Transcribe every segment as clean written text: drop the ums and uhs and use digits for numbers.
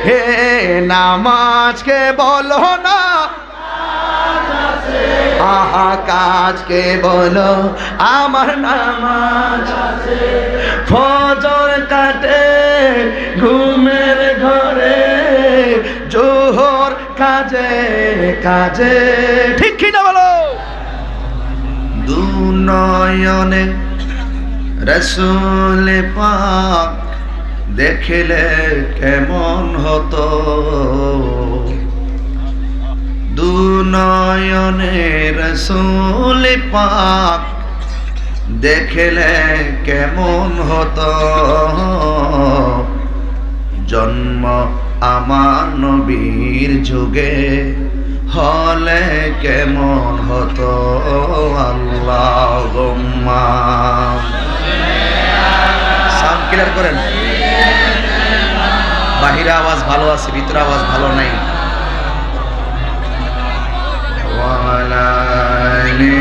হে নামাজকে বলো না আহা কাজকে বলো আমার নামাজ আছে ফজর কাটে ঘুমের ঘরে জোহর কাজে কাজে ঠিক কি না বলো দুনয়নে রাসূল পাক দেখলে কেমন হতো দুনয়নে রাসূল পাক দেখলে কেমন হতো জন্ম আমার নবীর যুগে হলে কেমন হতো আল্লাহুম্মা সাউন্ড ক্লিয়ার করেন বাহিরে আওয়াজ ভালো আছে ভিতরে আওয়াজ ভালো নাই ওয়ালা আলি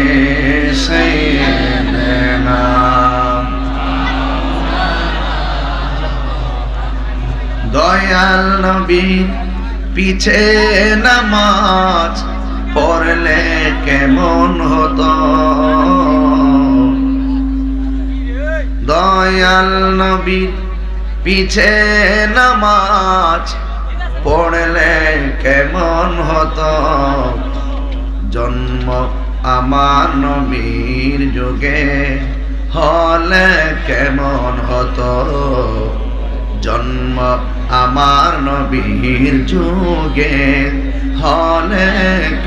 সাইয়্যিদিনা দয়াল নবী পিছে নামাজ পড়লে কেমন হতো দয়াল নবী পিছে নামাজ পড়লে কেমন হতো জন্ম আমার নবীর যুগে হলে কেমন হতো জন্ম আমার নবীর যুগে হলে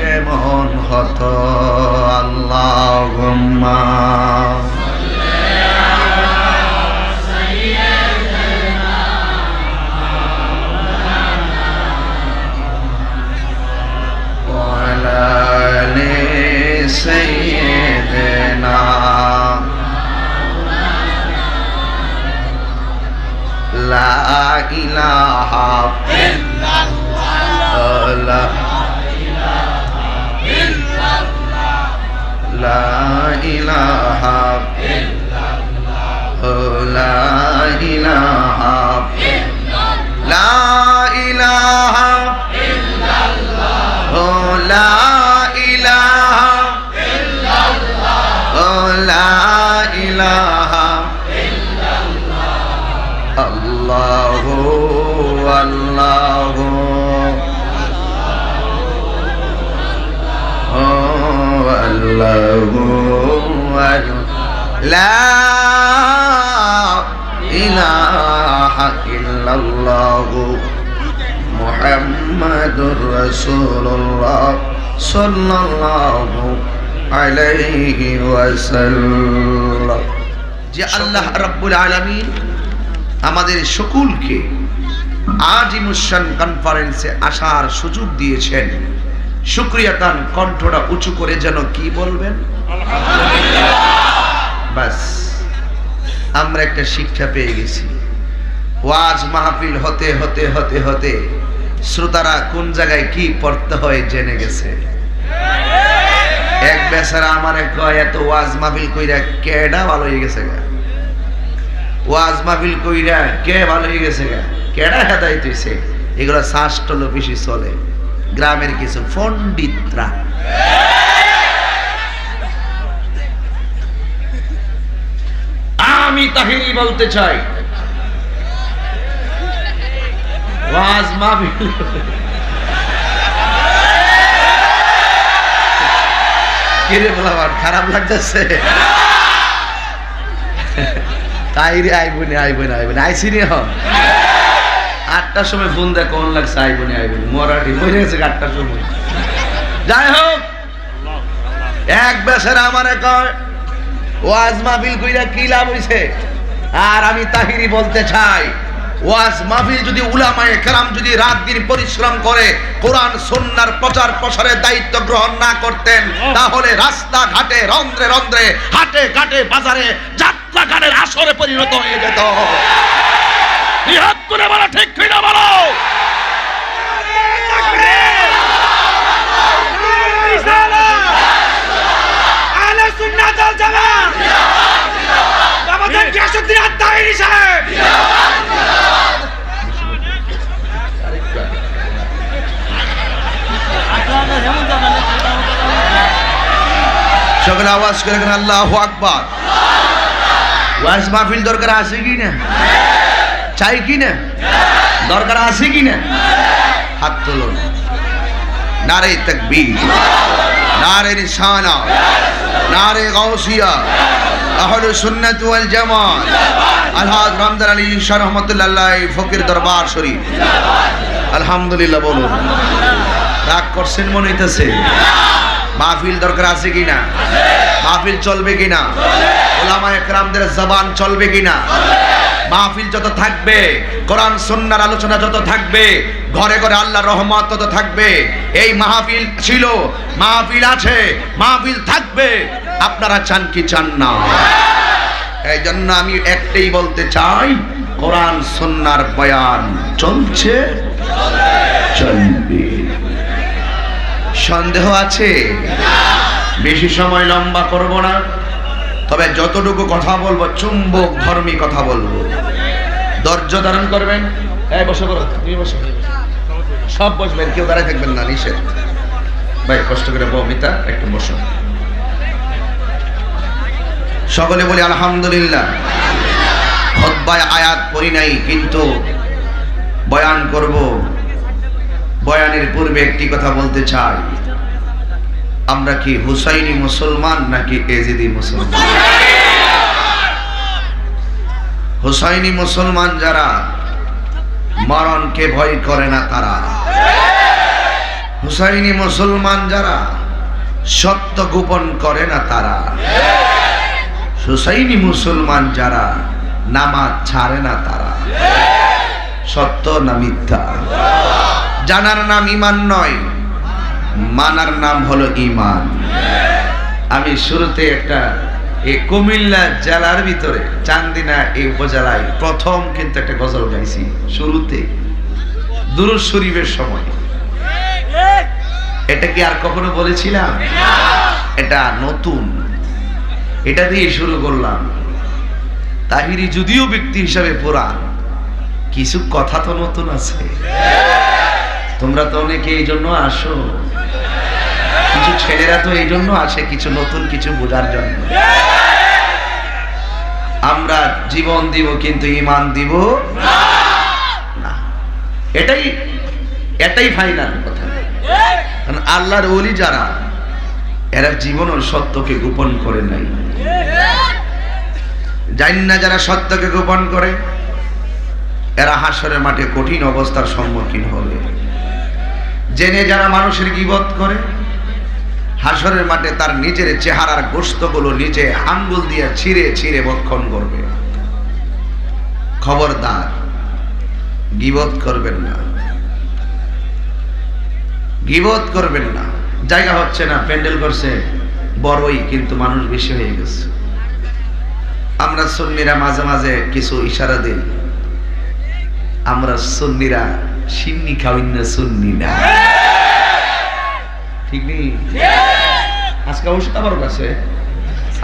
কেমন হতো আল্লাহুম্মা ওয়ালা আলি সাইয়্যিদিনা লা ইলাহা ইল্লাল্লাহ লা ইলাহা ইল্লাল্লাহ লা ইলাহা লা ইলাহা ইল্লাল্লাহ লা ইলাহা ইল্লাল্লাহ লা ইলাহা আল্লাহু আল্লাহু আল্লাহু লা ইলাহা ইল্লাল্লাহু মুহাম্মাদুর রাসূলুল্লাহ সাল্লাল্লাহু আলাইহি ওয়াসাল্লাম যে আল্লাহ রাব্বুল আলামিন আমাদের সকলকে আজিমুশান কনফারেন্সে আসার সুযোগ দিয়েছেন শুকরিয়াতান কণ্ঠটা উঁচু করে যেন কি বলবেন আলহামদুলিল্লাহ বাস আমরা একটা শিক্ষা পেয়ে গেছি ওয়াজ মাহফিল হতে হতে হতে হতে শ্রোতারা কোন জায়গায় কি পড়তে হয় জেনে গেছে এক বেচারা আমারে কয় এত ওয়াজ মাহফিল কইরা কেডা ভালো হয়ে গেছে গা ওয়াজ মাহফিল কইরা কে ভালো হয়ে গেছে গা কেডা হেদায়েত হইছে এগুলা শাস্ত্রল বেশি চলে গ্রামের কিছু পণ্ডিতরা আমি তাহিরি বলতে চাই ওয়াজ মাহফিল কিরে বলাবার খারাপ লাগতেছে তাইরে আইবনি আইবনি আইবনি আইসিনি হ 8টার সময় ফোন দেয় কোন লাগছে আইবনি আইবনি মরাঠি মরে গেছে 8টার সময় যাই হোক এক বেশের আমারে কয় ওয়াজ মাহফিল কইরা কি লাভ হইছে আর আমি তাহিরি বলতে চাই ওয়াজ মাহফিল যদি উলামায়ে কেরাম যদি রাত দিন পরিশ্রম করে কোরআন সুন্নাহর প্রচার প্রসারের দায়িত্ব গ্রহণ না করতেন তাহলে রাস্তা ঘাটে রন্ধ্রে রন্ধ্রে হাটে ঘাটে বাজারে যাত্রা গানের আসরে পরিণত হয়ে যেত ইহাত করে বলা ঠিক কিনা বলো আহলে সুন্নাত ওয়াল জামাত আমাদের গিয়াসউদ্দিন আত-তাহিরি সাহেব সকলে আওয়াজ করে আল্লাহু আকবার। ওয়াজ মাহফিল দরকার আছে কি না? চাই কি না? দরকার আছে কি না? হাত তুলুন। নারে তাকবীর, নারে নিশানা, নারে গাউসিয়া, আহলুস সুন্নাত ওয়াল জামাত, আলহাজ রামদান আলী শাহ রহমাতুল্লাহ ফকির দরবার শরীফ। আলহামদুলিল্লাহ বলুন। রাগ করছেন মনে হইতেছে? মাহফিল দরকার আছে কিনা? মাহফিল চলবে কিনা? উলামায়ে কেরামদের জবান চলবে কিনা? মাহফিল যত থাকবে, কোরআন সুন্নাহর আলোচনা যত থাকবে, ঘরে ঘরে আল্লাহর রহমত তত থাকবে। এই মাহফিল ছিল, মাহফিল আছে, মাহফিল থাকবে। আপনারা চান কি চান না? এই জন্য আমি একটাই বলতে চাই, কোরআন সুন্নাহর বয়ান চলছে, চলবে। সন্দেহ আছে? বেশি সময় লম্বা করব না, তবে যতটুকু কথা বলবো চুম্বক ধর্মী কথা বলবো। ধৈর্য ধারণ করবেন। এই বসে করো, তুমি বসো, সব বসবেন, কেউ দাঁড়ায় থাকবেন না, নিষেধ। ভাই কষ্ট করে বমিতা একটু বসো। সকলে বলি আলহামদুলিল্লাহ। খুতবায় আয়াত পড়ি নাই, কিন্তু বয়ান করব। বয়ানের পূর্বে একটি কথা বলতে চাই, আমরা কি হুসাইনি মুসলমান নাকি এজিদি মুসলমান? হুসাইনি মুসলমান যারা, মরণকে ভয় করে না তারা। হুসাইনি মুসলমান যারা, সত্য গোপন করে না তারা। হুসাইনি মুসলমান যারা, নামাজ ছাড়ে না তারা। সত্য না মিথ্যা? জানার নাম ঈমান নয়, মানার নাম হলো ঈমান। আমি শুরুতে একটা এই কুমিল্লা জেলার ভিতরে চান্দিনা এই উপজেলায় প্রথম কিন্তু একটা গজল গাইছি শুরুতে, দুরূদ শরীফের সময়। এটা কি আর কখনো বলেছিলাম? এটা নতুন, এটা দিয়ে শুরু করলাম। তাহিরি যদিও ব্যক্তি হিসাবে পুরান, কিছু কথা তো নতুন আছে। তোমরা তো অনেকে এই জন্য আসো, কিছু ছেলেরা তো এই জন্য আসে কিছু নতুন কিছু বোঝার জন্য। আমরা জীবন দিব কিন্তু ঈমান দিব না, এটাই ফাইনাল কথা। কারণ আল্লাহর ওলি যারা, এরা জীবনও সত্যকে গোপন করে নাই। জানেন না, যারা সত্যকে গোপন করে এরা হাসরের মাঠে কঠিন অবস্থার সম্মুখীন হবে। জেনে যারা মানুষের গীবত করে, হাসরের মাঠে তার নিজের চেহারার গোশতগুলো নিজে আঙ্গুল দিয়ে ছিঁড়ে ছিঁড়ে ভক্ষণ করবে। খবরদার, গীবত করবেন না, গীবত করবেন না। জায়গা হচ্ছে না, প্যান্ডেল করছে বড়ই, কিন্তু মানুষ বেশি হয়ে গেছে। আমরা সুন্নিরা মাঝে মাঝে কিছু ইশারা দিই, আমরা সুন্নিরা সিন্নি খাওয়াই না, সুন্নি না, ঠিক নেই? আজকে অবশ্য তাবারক আছে,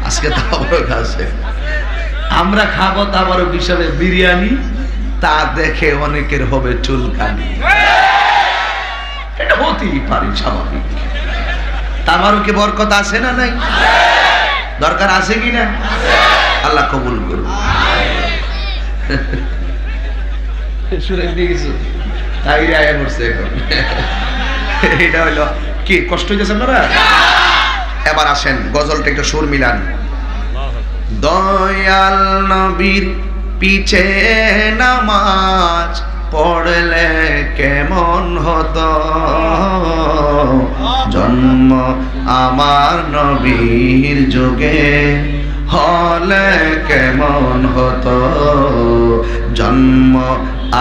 আজকে তাবারক আছে। আমরা খাবো তাবারক হিসাবে বিরিয়ানি, তা দেখে অনেকের হবে চুলকানি। এটা হতেই পারে, স্বাভাবিক। তাবারকে বরকত আছে না নাই? দরকার আছে কি না? আল্লাহ কবুল করুন। শুনে দিয়ে কিছু তাই আয়া করছে এখন। এটা হইলো কি কষ্ট হইতেছে আপনারা? এবার আসেন গজলটা একটু সুর মিলান। দয়াল নবীর পিছে নামাজ পড়লে কেমন হতো, জন্ম আমার নবীর যুগে হলে কেমন হতো, জন্ম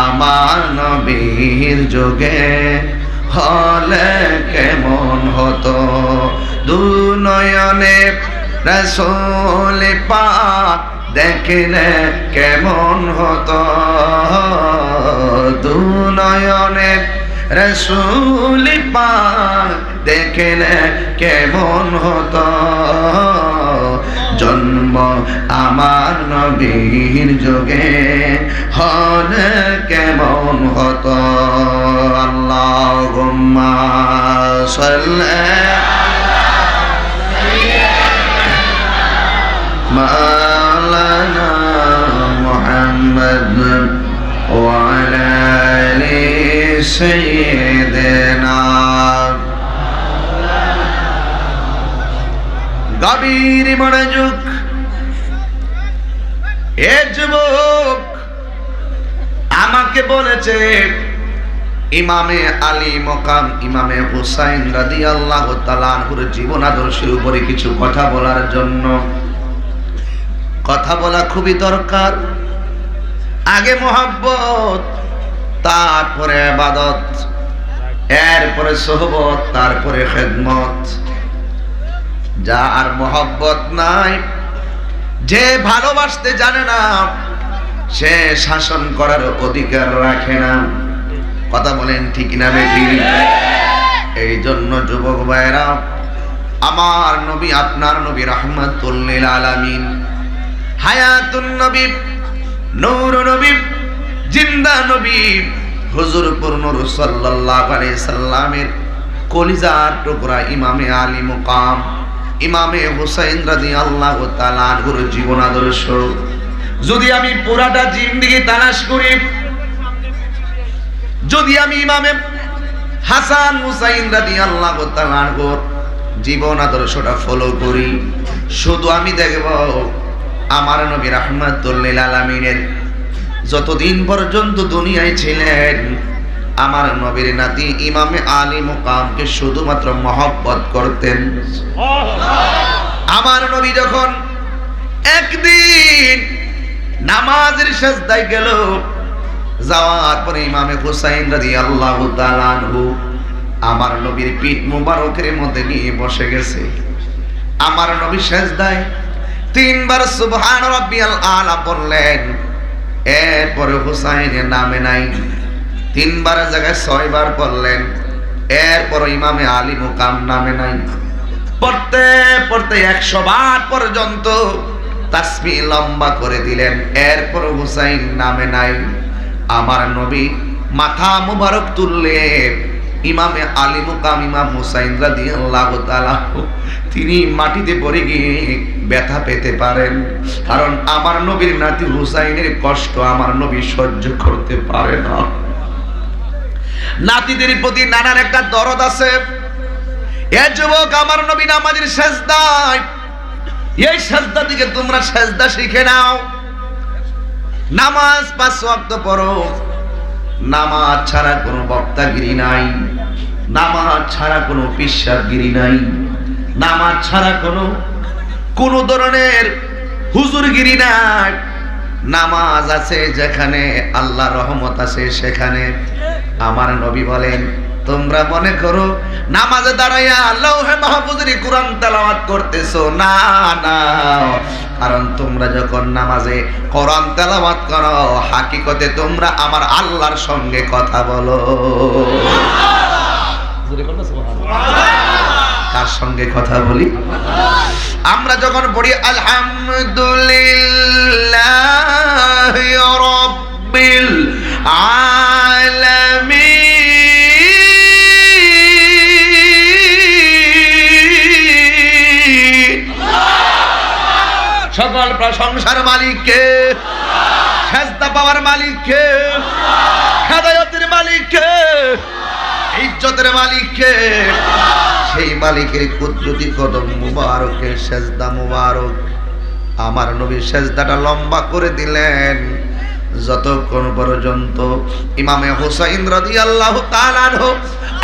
আমার নবীর যুগে হলে কেমন হতো, দুনয়নে রাসূল পাক দেখলে কেমন হতো, দুনয়নে রাসূল পাক দেখলে কেমন হতো, জন্ম আমার নবীর যুগে হলে কেমন হতো। আল্লাহুম্মা সাল্লি মাওলানা মুহাম্মদ ওয়া আলা আলি সাইয়্যিদিনা। গভীর মনোযোগ। এ যুবক, আমাকে বলেছে ইমামে আলী মকাম ইমামে হুসাইন রাদিয়াল্লাহু তাআলা আনহুর জীবন আদর্শের উপরে কিছু কথা বলার জন্য। কথা বলা খুবই দরকার। আগে মোহাব্বত, তারপরে ইবাদত, এরপরে সোহবত, তারপরে খেদমত। যার মোহাব্বত নাই, যে ভালোবাসতে জানে না, সে শাসন করার অধিকার রাখে না। কথা বলেন ঠিক না বেঠিক? এই জন্য যুবক ভাইরা, আমার নবী, আপনার নবী রাহমাতুল লিল আলামিন, হায়াতুন নবী, নূর নবী, জিন্দা নবী, হুজুর নূর সাল্লাল্লাহু আলাইহি সাল্লামের কলিজার টুকরা ইমামে আলী মুকাম ইমামে হুসাইন রাদিয়াল্লাহু তাআলা আনহুর জীবন আদর্শ যদি আমি পুরাটা জিন্দেগি তালাশ করি, যদি আমি ইমামে হাসান হুসাইন রাদিয়াল্লাহু তাআলা আনহুর জীবন আদর্শটা ফলো করি, শুধু আমি দেখব আমার নবী রাহমাতুল লিল আলামিনের যতদিন পর্যন্ত দুনিয়ায় ছিলেন, আমার নবীর নাতি ইমামে আলী মুকামকে শুধুমাত্র মহব্বত করতেন। আমার নবী যখন একদিন নামাজের সিজদায় গেল, যাওয়ার পরে ইমামে হুসাইন রাদিয়াল্লাহু তাআলা আনহু আমার নবীর পিঠ মুবারকের মধ্যে নিয়ে বসে গেছে। আমার নবী সিজদায় তিনবার সুবহান রাব্বিয়াল আলা বললেন, এরপরে হুসাইনের নামে নাই, তিনবার জায়গায় 6 বার পড়লেন, এরপর ইমামে আলী মুকাম নামে নাই। পড়তে পড়তে 100 বার পর্যন্ত তাসবিহ লম্বা করে দিলেন, এরপর হুসাইন নামে নাই। আমার নবী মাথা মুবারক তুললেন, ইমামে আলী মুকাম ইমাম হুসাইন রাদিয়াল্লাহু তাআলা তিনি মাটিতে পড়ে গিয়ে ব্যথা পেতে পারেন, কারণ আমার নবীর নাতি হুসাইনের কষ্ট আমার নবী সহ্য করতে পারে না। নাতিদের প্রতি নানার একটা দরদ আছে। এ যুবক, আমার নবী নামাজের সিজদায়, এই সিজদা থেকে তোমরা সিজদা শিখে নাও। নামাজ 5 ওয়াক্ত পড়ো, নামাজ ছাড়া কোনো বক্তাগিরি নাই, নামাজ ছাড়া কোনো পিশাবগিরি নাই, নামাজ ছাড়া কোনো ধরনের হুজুরগিরি নাই। নামাজ আছে যেখানে আল্লাহর রহমত আছে সেখানে। আমার নবী বলেন, তোমরা মনে করো নামাজে দাঁড়াইয়া লৌহে মাহফুজের কোরআন তেলাওয়াত করতেছো, না না, কারণ তোমরা যখন নামাজে কোরআন তেলাওয়াত করো, হাকিকতে তোমরা আমার আল্লাহর সঙ্গে কথা বলো। কার সঙ্গে কথা বলি? আমরা যখন পড়ি আলহামদুলিল্লাহি রাব্বিল আলামিন, সকল প্রশংসার মালিক কে? সিজদা পাওয়ার মালিক কে? হেদায়েতের মালিক কে? ইজ্জতের মালিক কে? সেই মালিকের কুদরতি কদম মুবারকের সিজদা মুবারক। আমার নবী সিজদাটা লম্বা করে দিলেন, যতক্ষণ পর্যন্ত ইমামে হুসাইন রাদিয়াল্লাহু তাআলা আনহু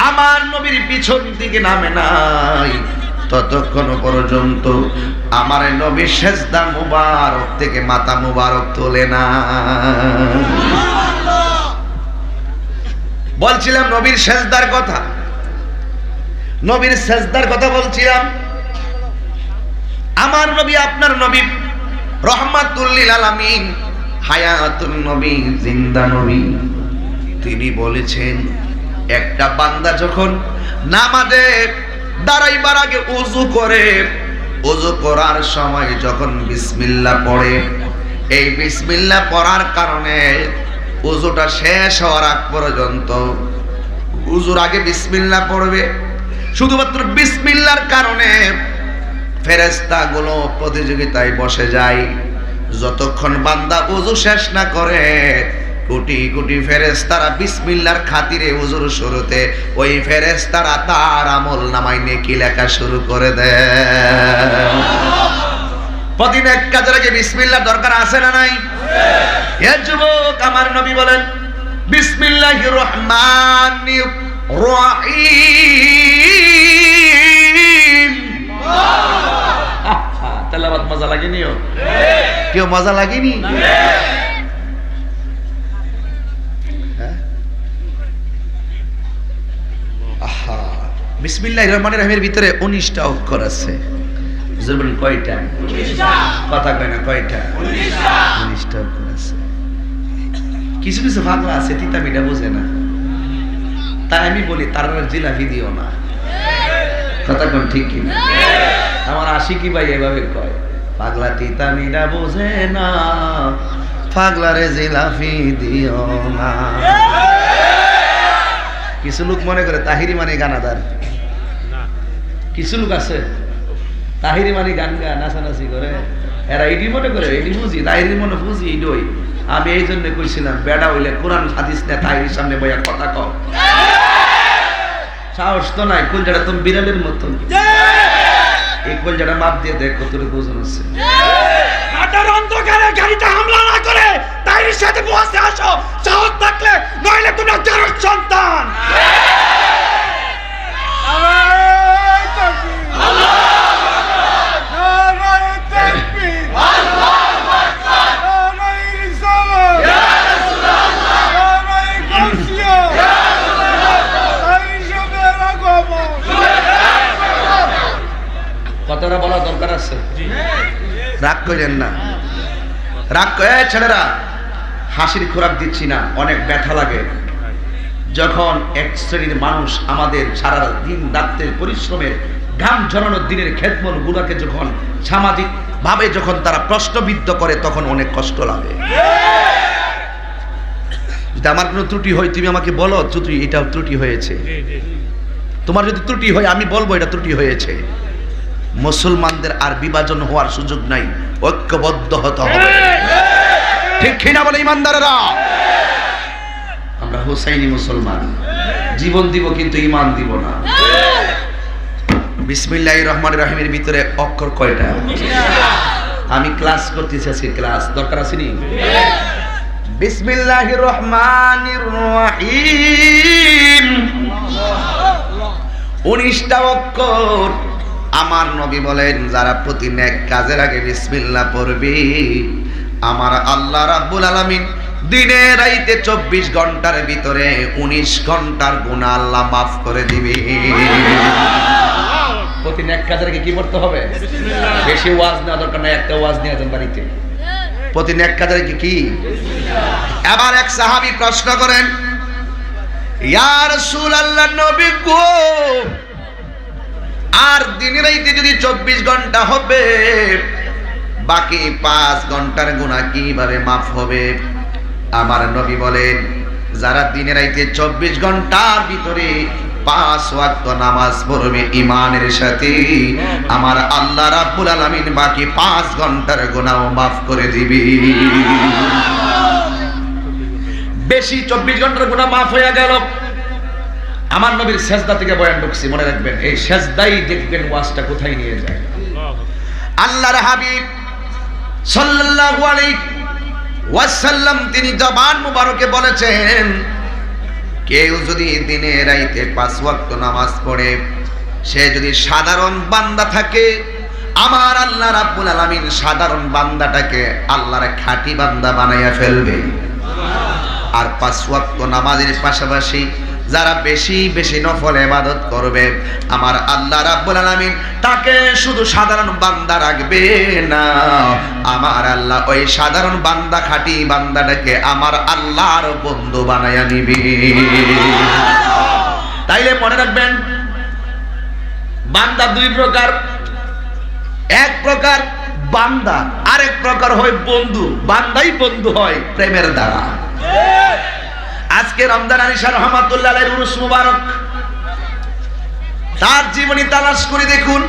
আমার নবীর পিছন দিকে নামে নাই, ততক্ষণ পর্যন্ত আমার নবী সিজদা মুবারক থেকে মাথা মুবারক তোলে না। বলছিলাম নবীর সিজদার কথা, নবীর সিজদার কথা বলছিলাম। আমার নবী, আপনার নবী রহমাতুল লিল আলামিন, হায়াতুন নবী, জিন্দা নবী, তিনি বলেছেন, একটা বান্দা যখন নামাজে দাঁড়াইবার আগে ওযু করে, ওযু করার সময় যখন বিসমিল্লাহ পড়ে, এই বিসমিল্লাহ পড়ার কারণে ওযুটা শেষ হওয়ার আগ পর্যন্ত, ওযুর আগে বিসমিল্লাহ পড়বে, শুধুমাত্র বিসমিল্লাহর কারণে ফেরেশতাগুলো প্রতিযোগিতায় বসে যায়। যতক্ষণ বান্দা ওযু শেষ না করে কোটি কোটি ফেরেশতারা বিসমিল্লাহর খাতিরে ওযুর শুরুতে ওই ফেরেশতারা তার আমল নামায় নেকি লেখা শুরু করে দেয়। প্রতিদিন এক কাজের আগে বিসমিল্লাহ দরকার আছে না নাই? হে যুবক, আমার নবী বলেন বিসমিল্লাহির রহমানির রহিম। তেলাওয়াত মজা লাগেনি? কেউ মজা লাগেনি? বিসমিল্লাহির রহমানির রহিমের ভিতরে 19টা অক্ষর আছে। বলেন কয়টা? কথা কয় না, কয়টা? 19টা অক্ষর আছে। কিছু কিছু বাংলা আছে তিতা মিঠা বোঝে না, তাই আমি বলি তার জিলাপি দিও না। কথা কোন ঠিক কিনা? আমার আশিকি ভাই এভাবে কয়, পাগলা তিতা মিঠা বোঝে না, পাগলারে জিলাপি দিও না। কিছু লোক মনে করে তাহিরি মানে গানাদার, কিছু লোক আছে তাহিরি মানে গান গা নাচানাচি করে, এরা এডি মনে করে এডি বুঝি, তাহিরি মনে বুঝি এডই। আমি এই জন্য কইছিলাম বেড়া হইলে কোরআন হাদিস না তাহিরির সামনে বইয়া কথা কও, সাহস তো নাই। কলজাটা তুমি বিড়ালের মতন, এই কলজাটা মাপ দিয়ে দেখ কতটুকু ওজন আছে। অন্ধকারে গাড়িতে হামলা না করে তাহিরির সাথে বসে আসো, সাহস থাকলে, নইলে তোমরা কারোর সন্তান। কথাটা বলা দরকার আছে, রাগ করেন না। রাগ করে ছেলেরা, হাসির খোরাক দিচ্ছি না, অনেক ব্যথা লাগে যখন এক শ্রেণীর মানুষ আমাদের সারা দিন রাত্রের পরিশ্রমের ঘাম ঝরানোর দিনের খেদমত গুলাকে যখন সামাজিক ভাবে যখন তারা প্রশ্নবিদ্ধ করে, তখন অনেক কষ্ট লাগে। যদি আমার কোনো ত্রুটি হয় তুমি আমাকে বলো, ত্রুটি এটা ত্রুটি হয়েছে। তোমার যদি ত্রুটি হয় আমি বলবো এটা ত্রুটি হয়েছে। মুসলমানদের আর বিভাজন হওয়ার সুযোগ নাই, ঐক্যবদ্ধ হতে হবে। ঠিক কিনা বলে ইমানদারেরা? আমরা হুসাইনি মুসলমান, জীবন দিব কিন্তু ঈমান দিব না। বিসমিল্লাহির রহমানির রহিমের ভিতরে অক্ষর কয়টা? আমি ক্লাস করতেছি আজকে, ক্লাস দরকার আছে নি? বিসমিল্লাহির রহমানির রহিম 19টা অক্ষর। আমার নবী বলেন যারা প্রতি নেক কাজের আগে বিসমিল্লাহ পড়বে, আমার আল্লাহ রাব্বুল আলামিন দিনে রাইতে 24 ঘন্টার ভিতরে 19 ঘন্টার গুনাহ আল্লাহ মাফ করে দিবে। প্রতি নেক কাজের আগে কি পড়তে হবে? বেশি ওয়াজ না দরকার নাই, একটা ওয়াজ নিয়ে যান বাড়িতে। প্রতি নেক কাজের আগে কি? এবার এক সাহাবী প্রশ্ন করেন, ইয়া রাসূলুল্লাহ, নবী গো, আর দিন রাইতে যদি 24 ঘন্টা হবে, বাকি 5 ঘন্টার গুনাহ কিভাবে মাফ হবে? আমার নবী বলেন যারা দিনে রাইতে 24 ঘন্টার ভিতরে 5 ওয়াক্ত নামাজ পড়বে ঈমানের সাথে, আমার আল্লাহ রাব্বুল আলামিন বাকি 5 ঘন্টার গুনাহ মাফ করে দিবে। বেশি 24 ঘন্টার গুনাহ মাফ হয়ে গেল। আমার নবীর সেজদা থেকে বয়ান ঢুকছি, মনে রাখবেন এই সেজদাই দেখবেন ওয়াজটা কোথায় নিয়ে যায়। আল্লাহর হাবিব সাল্লাল্লাহু আলাইহি ওয়াসাল্লাম তিনি জবান মুবারকে বলেছেন, কেউ যদি দিনে রাইতে 5 ওয়াক্ত নামাজ পড়ে, সে যদি সাধারণ বান্দা থাকে, আমার আল্লাহ রাব্বুল আলামিন সাধারণ বান্দাটাকে আল্লাহর খাঁটি বান্দা বানাইয়া ফেলবে। আর 5 ওয়াক্ত নামাজের পাশাপাশি যারা বেশি বেশি নফল ইবাদত করবে, আমার আল্লাহ রাব্বুল আলামিন তাকে শুধু সাধারণ বান্দা রাখবে না, আমার আল্লাহ ওই সাধারণ বান্দা খাঁটি বান্দাটাকে আমার আল্লাহর বন্ধু বানায়া নিবে। তাইলে মনে রাখবেন বান্দা 2 প্রকার, এক প্রকার বান্দা, আরেক প্রকার হয় বন্ধু। বান্দাই বন্ধু হয় প্রেমের দ্বারা। আজকে রমজান আলী শাহ রহমাতুল্লাহ আলাইহির উরুস মুবারক, তার জীবনী তালাশ করে দেখুন।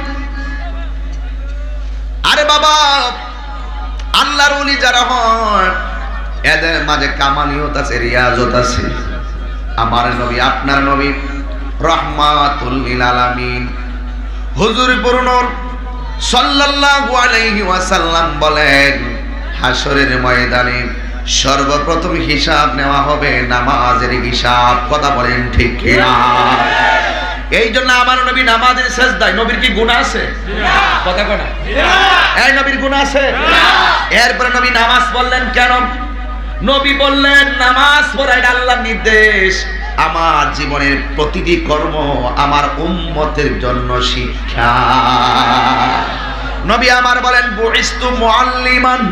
আরে বাবা, আল্লাহর ওলি যারা হন এদের মাঝে কামালিয়ত আছে, রিয়াজত আছে। আমার নবী, আপনার নবী রাহমাতুল লিল আলামিন হুজুর পুরনূর সাল্লাল্লাহু আলাইহি ওয়াসাল্লাম বলেন, হাসরের ময়দানে সর্বপ্রথম হিসাব নেওয়া হবে নামাজের হিসাব। কথা বলেন ঠিক কিনা? এই জন্য আমার নবী নামাজের সেজদায়, নবীর কি গুনাহ আছে? কথা কয় না? এই নবীর গুনাহ আছে? এরপরে নবী নামাজ পড়লেন কেন? নবী বললেন নামাজ পড়া এটা আল্লাহর নির্দেশ, আমার জীবনের প্রতিটি কর্ম আমার উম্মতের জন্য শিক্ষা। নবী আমার বলেন বুইস্তু মুআল্লিমান,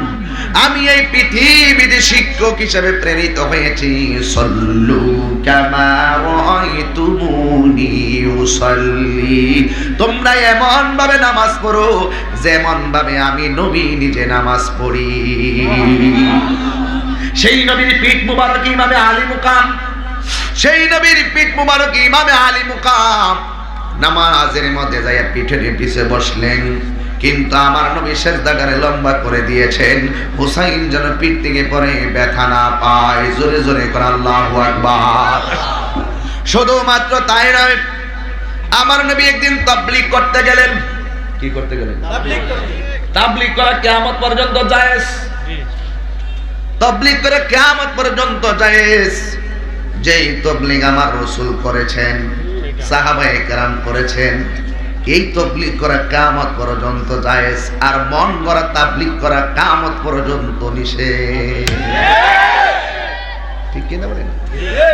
আমি এই পৃথিবীতে শিক্ষক হিসেবে প্রেরিত হয়েছি। সল্লু কামা রাআইতুমুনি উসাল্লি, তোমরা এমন ভাবে নামাজ পড়ো যেমন ভাবে আমি নবী নিজে নামাজ পড়ি। সেই নবীর পিঠ মুবারক ইমামে আলী মুকাম, সেই নবীর পিঠ মুবারক ইমামে আলী মুকাম নামাজের মধ্যে যাইয়া পিঠের পিছে বসলেন, কিন্তু আমার নবী সেজদাগারে লম্বা করে দিয়েছেন হুসাইন যেন পিঠ থেকে পরে ব্যথা না পায়। জোরে জোরে করে আল্লাহু আকবার। শুধুমাত্র তাই নয়, আমার নবী একদিন তাবলীগ করতে গেলেন। কি করতে গেলেন? তাবলীগ করা কিয়ামত পর্যন্ত জায়েজ। তাবলীগ করে কিয়ামত পর্যন্ত জায়েজ। যেই তাবলীগ আমার রাসূল করেছেন, সাহাবায়ে কেরাম করেছেন, এই তাবলীগ করা কিয়ামত পর্যন্ত জায়েজ। আর মন গড়া তাবলীগ করা কিয়ামত পর্যন্ত নিষেধ। ঠিক কি না বলেন?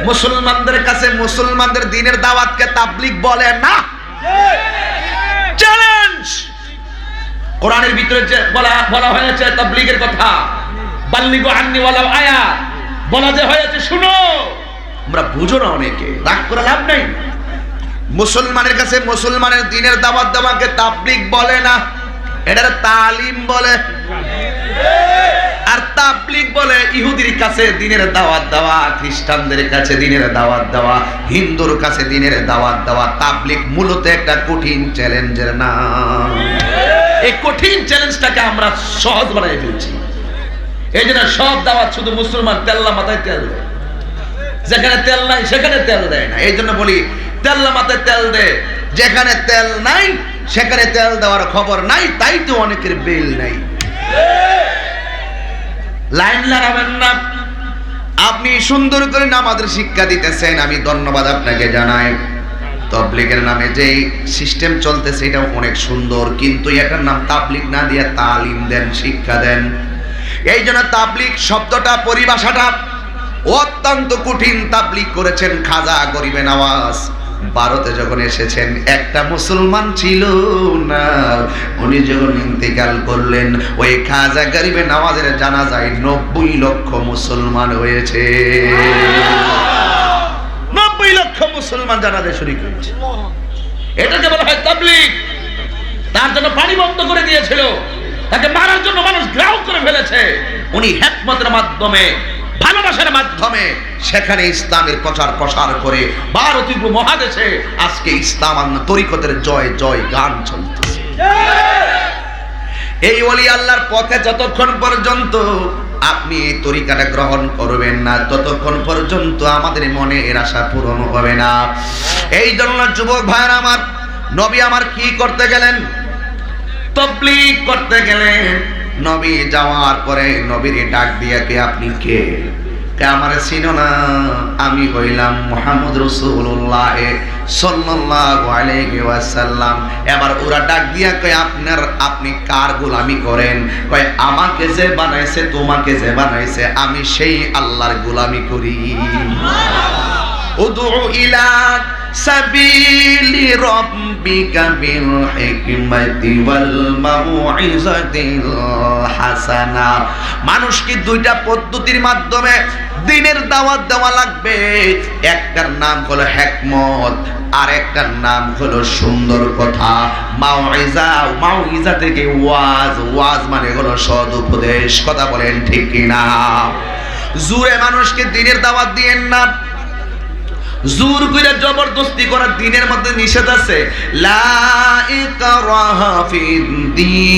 মুসলমানদের কাছে মুসলমানদের দ্বীনের দাওয়াতকে তাবলীগ বলে না। চ্যালেঞ্জ! কোরআনের ভিতরে যে বলা হয়েছে তাবলীগের কথা, বাল্লিগু আন্নি ওয়ালাউ আয়াত, বলা যে হয়েছে শুনো। আমরা বুঝো না, অনেকে রাগ করে লাভ নাই। মুসলমানের কাছে মুসলমানের দ্বীনের দাওয়াত দেওয়াকে তাবলীগ বলে না, এটার তালিম বলে। আর তাবলীগ বলে ইহুদির কাছে দ্বীনের দাওয়াত দেওয়া, খ্রিস্টানদের কাছে দ্বীনের দাওয়াত দেওয়া, হিন্দুর কাছে দ্বীনের দাওয়াত দেওয়া। তাবলীগ মূলত একটা কঠিন চ্যালেঞ্জের নাম। এই কঠিন চ্যালেঞ্জটাকে আমরা সহজ বানিয়ে ফেলছি। এই জন্য সব দাওয়াত শুধু মুসলমান তেল্লা মাথায় তেল দেয়, যেখানে তেল নাই সেখানে তেল দেয় না। এই জন্য বলি তেল্লা মাথায় তেল দে, যেখানে তেল নাই সেখানে তেল দেওয়ার খবর নাই, তাই তো অনেকের বিল নাই। লাইন লাগাবেন না। আপনি সুন্দর করে নামাজের শিক্ষা দিতেছেন, আমি ধন্যবাদ আপনাকে জানাই। তাবলীগের নামে যে সিস্টেম চলতেছে এটা অনেক সুন্দর, কিন্তু এটার নাম তাবলীগ না দিয়ে তালিম দেন, শিক্ষা দেন। এই জন্য তাবলীগ শব্দটা, পরিভাষাটা অত্যন্ত কঠিন। তাবলীগ করেছেন খাজা গরিবে নওয়াজ। ভারতে যখন এসেছেন একটা মুসলমান ছিল না, উনি যখন ইন্তেকাল করলেন ওই খাজা গরিবে নওয়াজের জানাজায় 90 লক্ষ মুসলমান হয়েছে। 90 লক্ষ মুসলমান জানাজায় শরীক হয়েছে। এটাকে বলা হয় তাবলীগ। তার জন্য পানি বন্ধ করে দিয়েছিল, তাকে মারার জন্য মানুষ গ্রাউ করে ফেলেছে। উনি হিকমতের মাধ্যমে, ভালোবাসার মাধ্যমে সেখানে ইসলামের প্রচার প্রসার করে ভারতীয় মহাদেশে আজকে ইসলাম তরিকতের জয় জয় গান চলতেছে। এই ওলি আল্লাহর পথে যতক্ষণ পর্যন্ত আপনি এই তরিকাটা গ্রহণ করবেন না, ততক্ষণ পর্যন্ত আমাদের মনে এর আশা পূরণ হবে না। এই জন্য যুবক ভাইরা আমার, নবী আমার কি করতে গেলেন? তাবলীগ করতে গেলেন। নবী যাওয়ার পরে নবীর ডাক দিয়া, কে আপনি? কে আমারে চিনো না? আমি হইলাম মুহাম্মদ রাসূলুল্লাহ সাল্লাল্লাহু আলাইহি ওয়াসাল্লাম। এবার ওরা ডাক দিয়া কয়, আপনি কার গোলামি করেন? কয় আমাকে যে বানাইছে, তোমাকে যে বানাইছে, আমি সেই আল্লাহর গোলামি করি। উদউ ইলা সাবিলি রাব্বিকা বিল হিকমাতি ওয়াল মাউইজাতিল হাসানা। মানুষকে দুইটা পদ্ধতির মাধ্যমে দ্বীনের দাওয়াত দেওয়া লাগবে। একটার নাম হলো হিকমত, আর একটার নাম হলো সুন্দর কথা। মাউইজা, মাউইজা থেকে ওয়াজ, ওয়াজ মানে হলো সদ উপদেশ। কথা বলেন ঠিক কিনা? জোরে মানুষকে দ্বীনের দাওয়াত দিয়েন না, জোর করে জবরদস্তি করা দ্বীনের মধ্যে নিষেধ আছে। লা ইকরাহা ফিদ্দীন,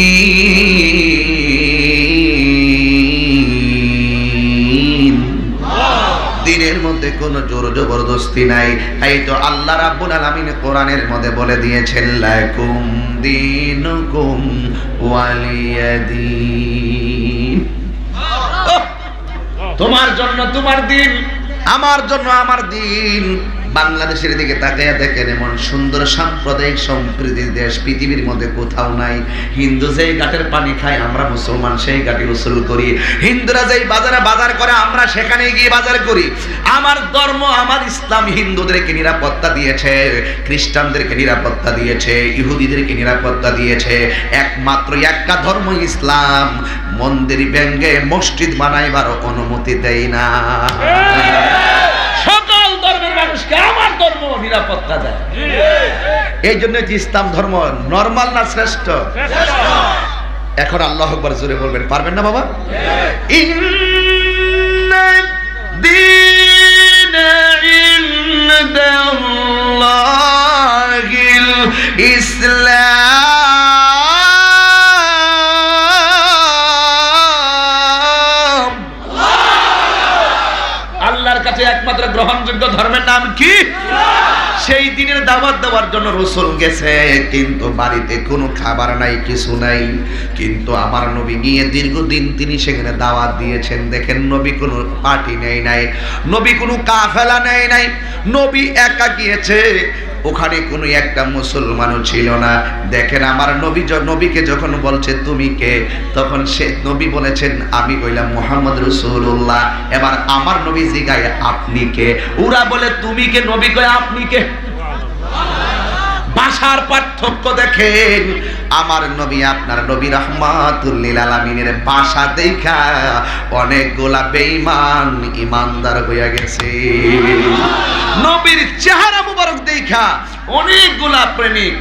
দ্বীনের মধ্যে কোনো জোর জবরদস্তি নাই। এই তো আল্লাহ রাব্বুল আলামিন কোরআনের মধ্যে বলে দিয়েছেন লাকুম দীনুকুম ওয়ালিয়াদিন। তোমার জন্য তোমার দিন, আমার জন্য আমার দিন। বাংলাদেশের দিকে তাকাইয়া দেখেন, এমন সুন্দর সাম্প্রদায়িক সম্প্রীতির দেশ পৃথিবীর মধ্যে কোথাও নাই। হিন্দু যেই ঘাটের পানি খায়, আমরা মুসলমান সেই ঘাটে গোসল করি। হিন্দুরা যেই বাজারে বাজার করে, আমরা সেখানে গিয়ে বাজার করি। আমার ধর্ম, আমার ইসলাম হিন্দুদেরকে নিরাপত্তা দিয়েছে, খ্রিস্টানদেরকে নিরাপত্তা দিয়েছে, ইহুদিদেরকে নিরাপত্তা দিয়েছে। একমাত্র একটা ধর্ম ইসলাম মন্দির ভেঙে মসজিদ বানাইবার অনুমতি দেয় না। সকল ধর্মের মানুষকে আমার ধর্ম নিরাপত্তা দেয়। এই জন্য যে ইসলাম ধর্ম নরমাল না শ্রেষ্ঠ? এখন আল্লাহু আকবার জোরে বলবেন, পারবেন না বাবা? ইন্না দীনা ইনদাল্লাহিল ইসলাম। আল্লাহর কাছে একমাত্র গ্রহণযোগ্য ধর্মের নাম কি? সেই দিনের দাওয়াত দেওয়ার জন্য রাসূল গেছে, কিন্তু বাড়িতে কোনো খাবার নাই, কিছু নাই। কিন্তু আমার নবী গিয়ে দীর্ঘদিন তিনি সেখানে দাওয়াত দিয়েছেন। দেখেন, নবী কোনো পার্টি নেই নাই, নবী কোনো কাফেলা নেই নাই, নবী একা গিয়েছে। ওখানে কোনো একটা মুসলমানও ছিল না। দেখেন, আমার নবী নবীকে যখন বলছে তুমি কে, তখন সে নবী বলেছেন আমি কইলাম মুহাম্মদ রাসূলুল্লাহ। এবার আমার নবী জিগায় আপনি কে? ওরা বলে তুমি কে, নবী কয় আপনি কে। ভাষার পার্থক্য দেখেন। আমার নবী আপনার নবী রাহমাতুল লিল আলামিনের ভাষা দেখা অনেকগুলা বেঈমান ইমানদার হইয়া গেছে। নবীর চেহারা মুবারক দেখা অনেকগুলা প্রেমিক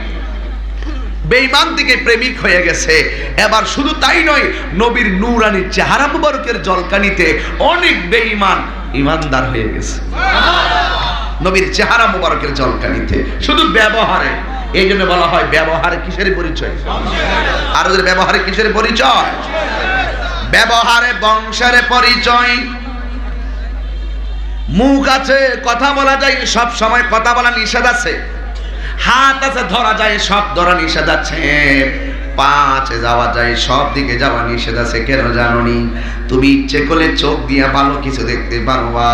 বেঈমান থেকে প্রেমিক হয়ে গেছে। এবার শুধু তাই নয়, নবীর নূরানি চেহারা মুবারকের জলকানিতে অনেক বেঈমান ইমানদার হয়ে গেছে। নবীর চেহারা মুবারকের জলকানিতে, শুধু ব্যবহারে। এই জন্য বলা হয় ব্যবহারে কিসের পরিচয়? আর ওদের ব্যবহারে কিসের পরিচয়? ব্যবহারে বংশের পরিচয়। মুখ আছে, কথা বলা যায়, সব সময় কথা বলা নিষেধ আছে। হাত আছে, ধরা যায়, সব ধরা নিষেধ আছে। পা আছে, যাওয়া যায়, সব দিকে যাওয়া নিষেধ আছে। কেন জানোনি? তুমি ইচ্ছে করলে চোখ দিয়া ভালো কিছু দেখতে পারবা,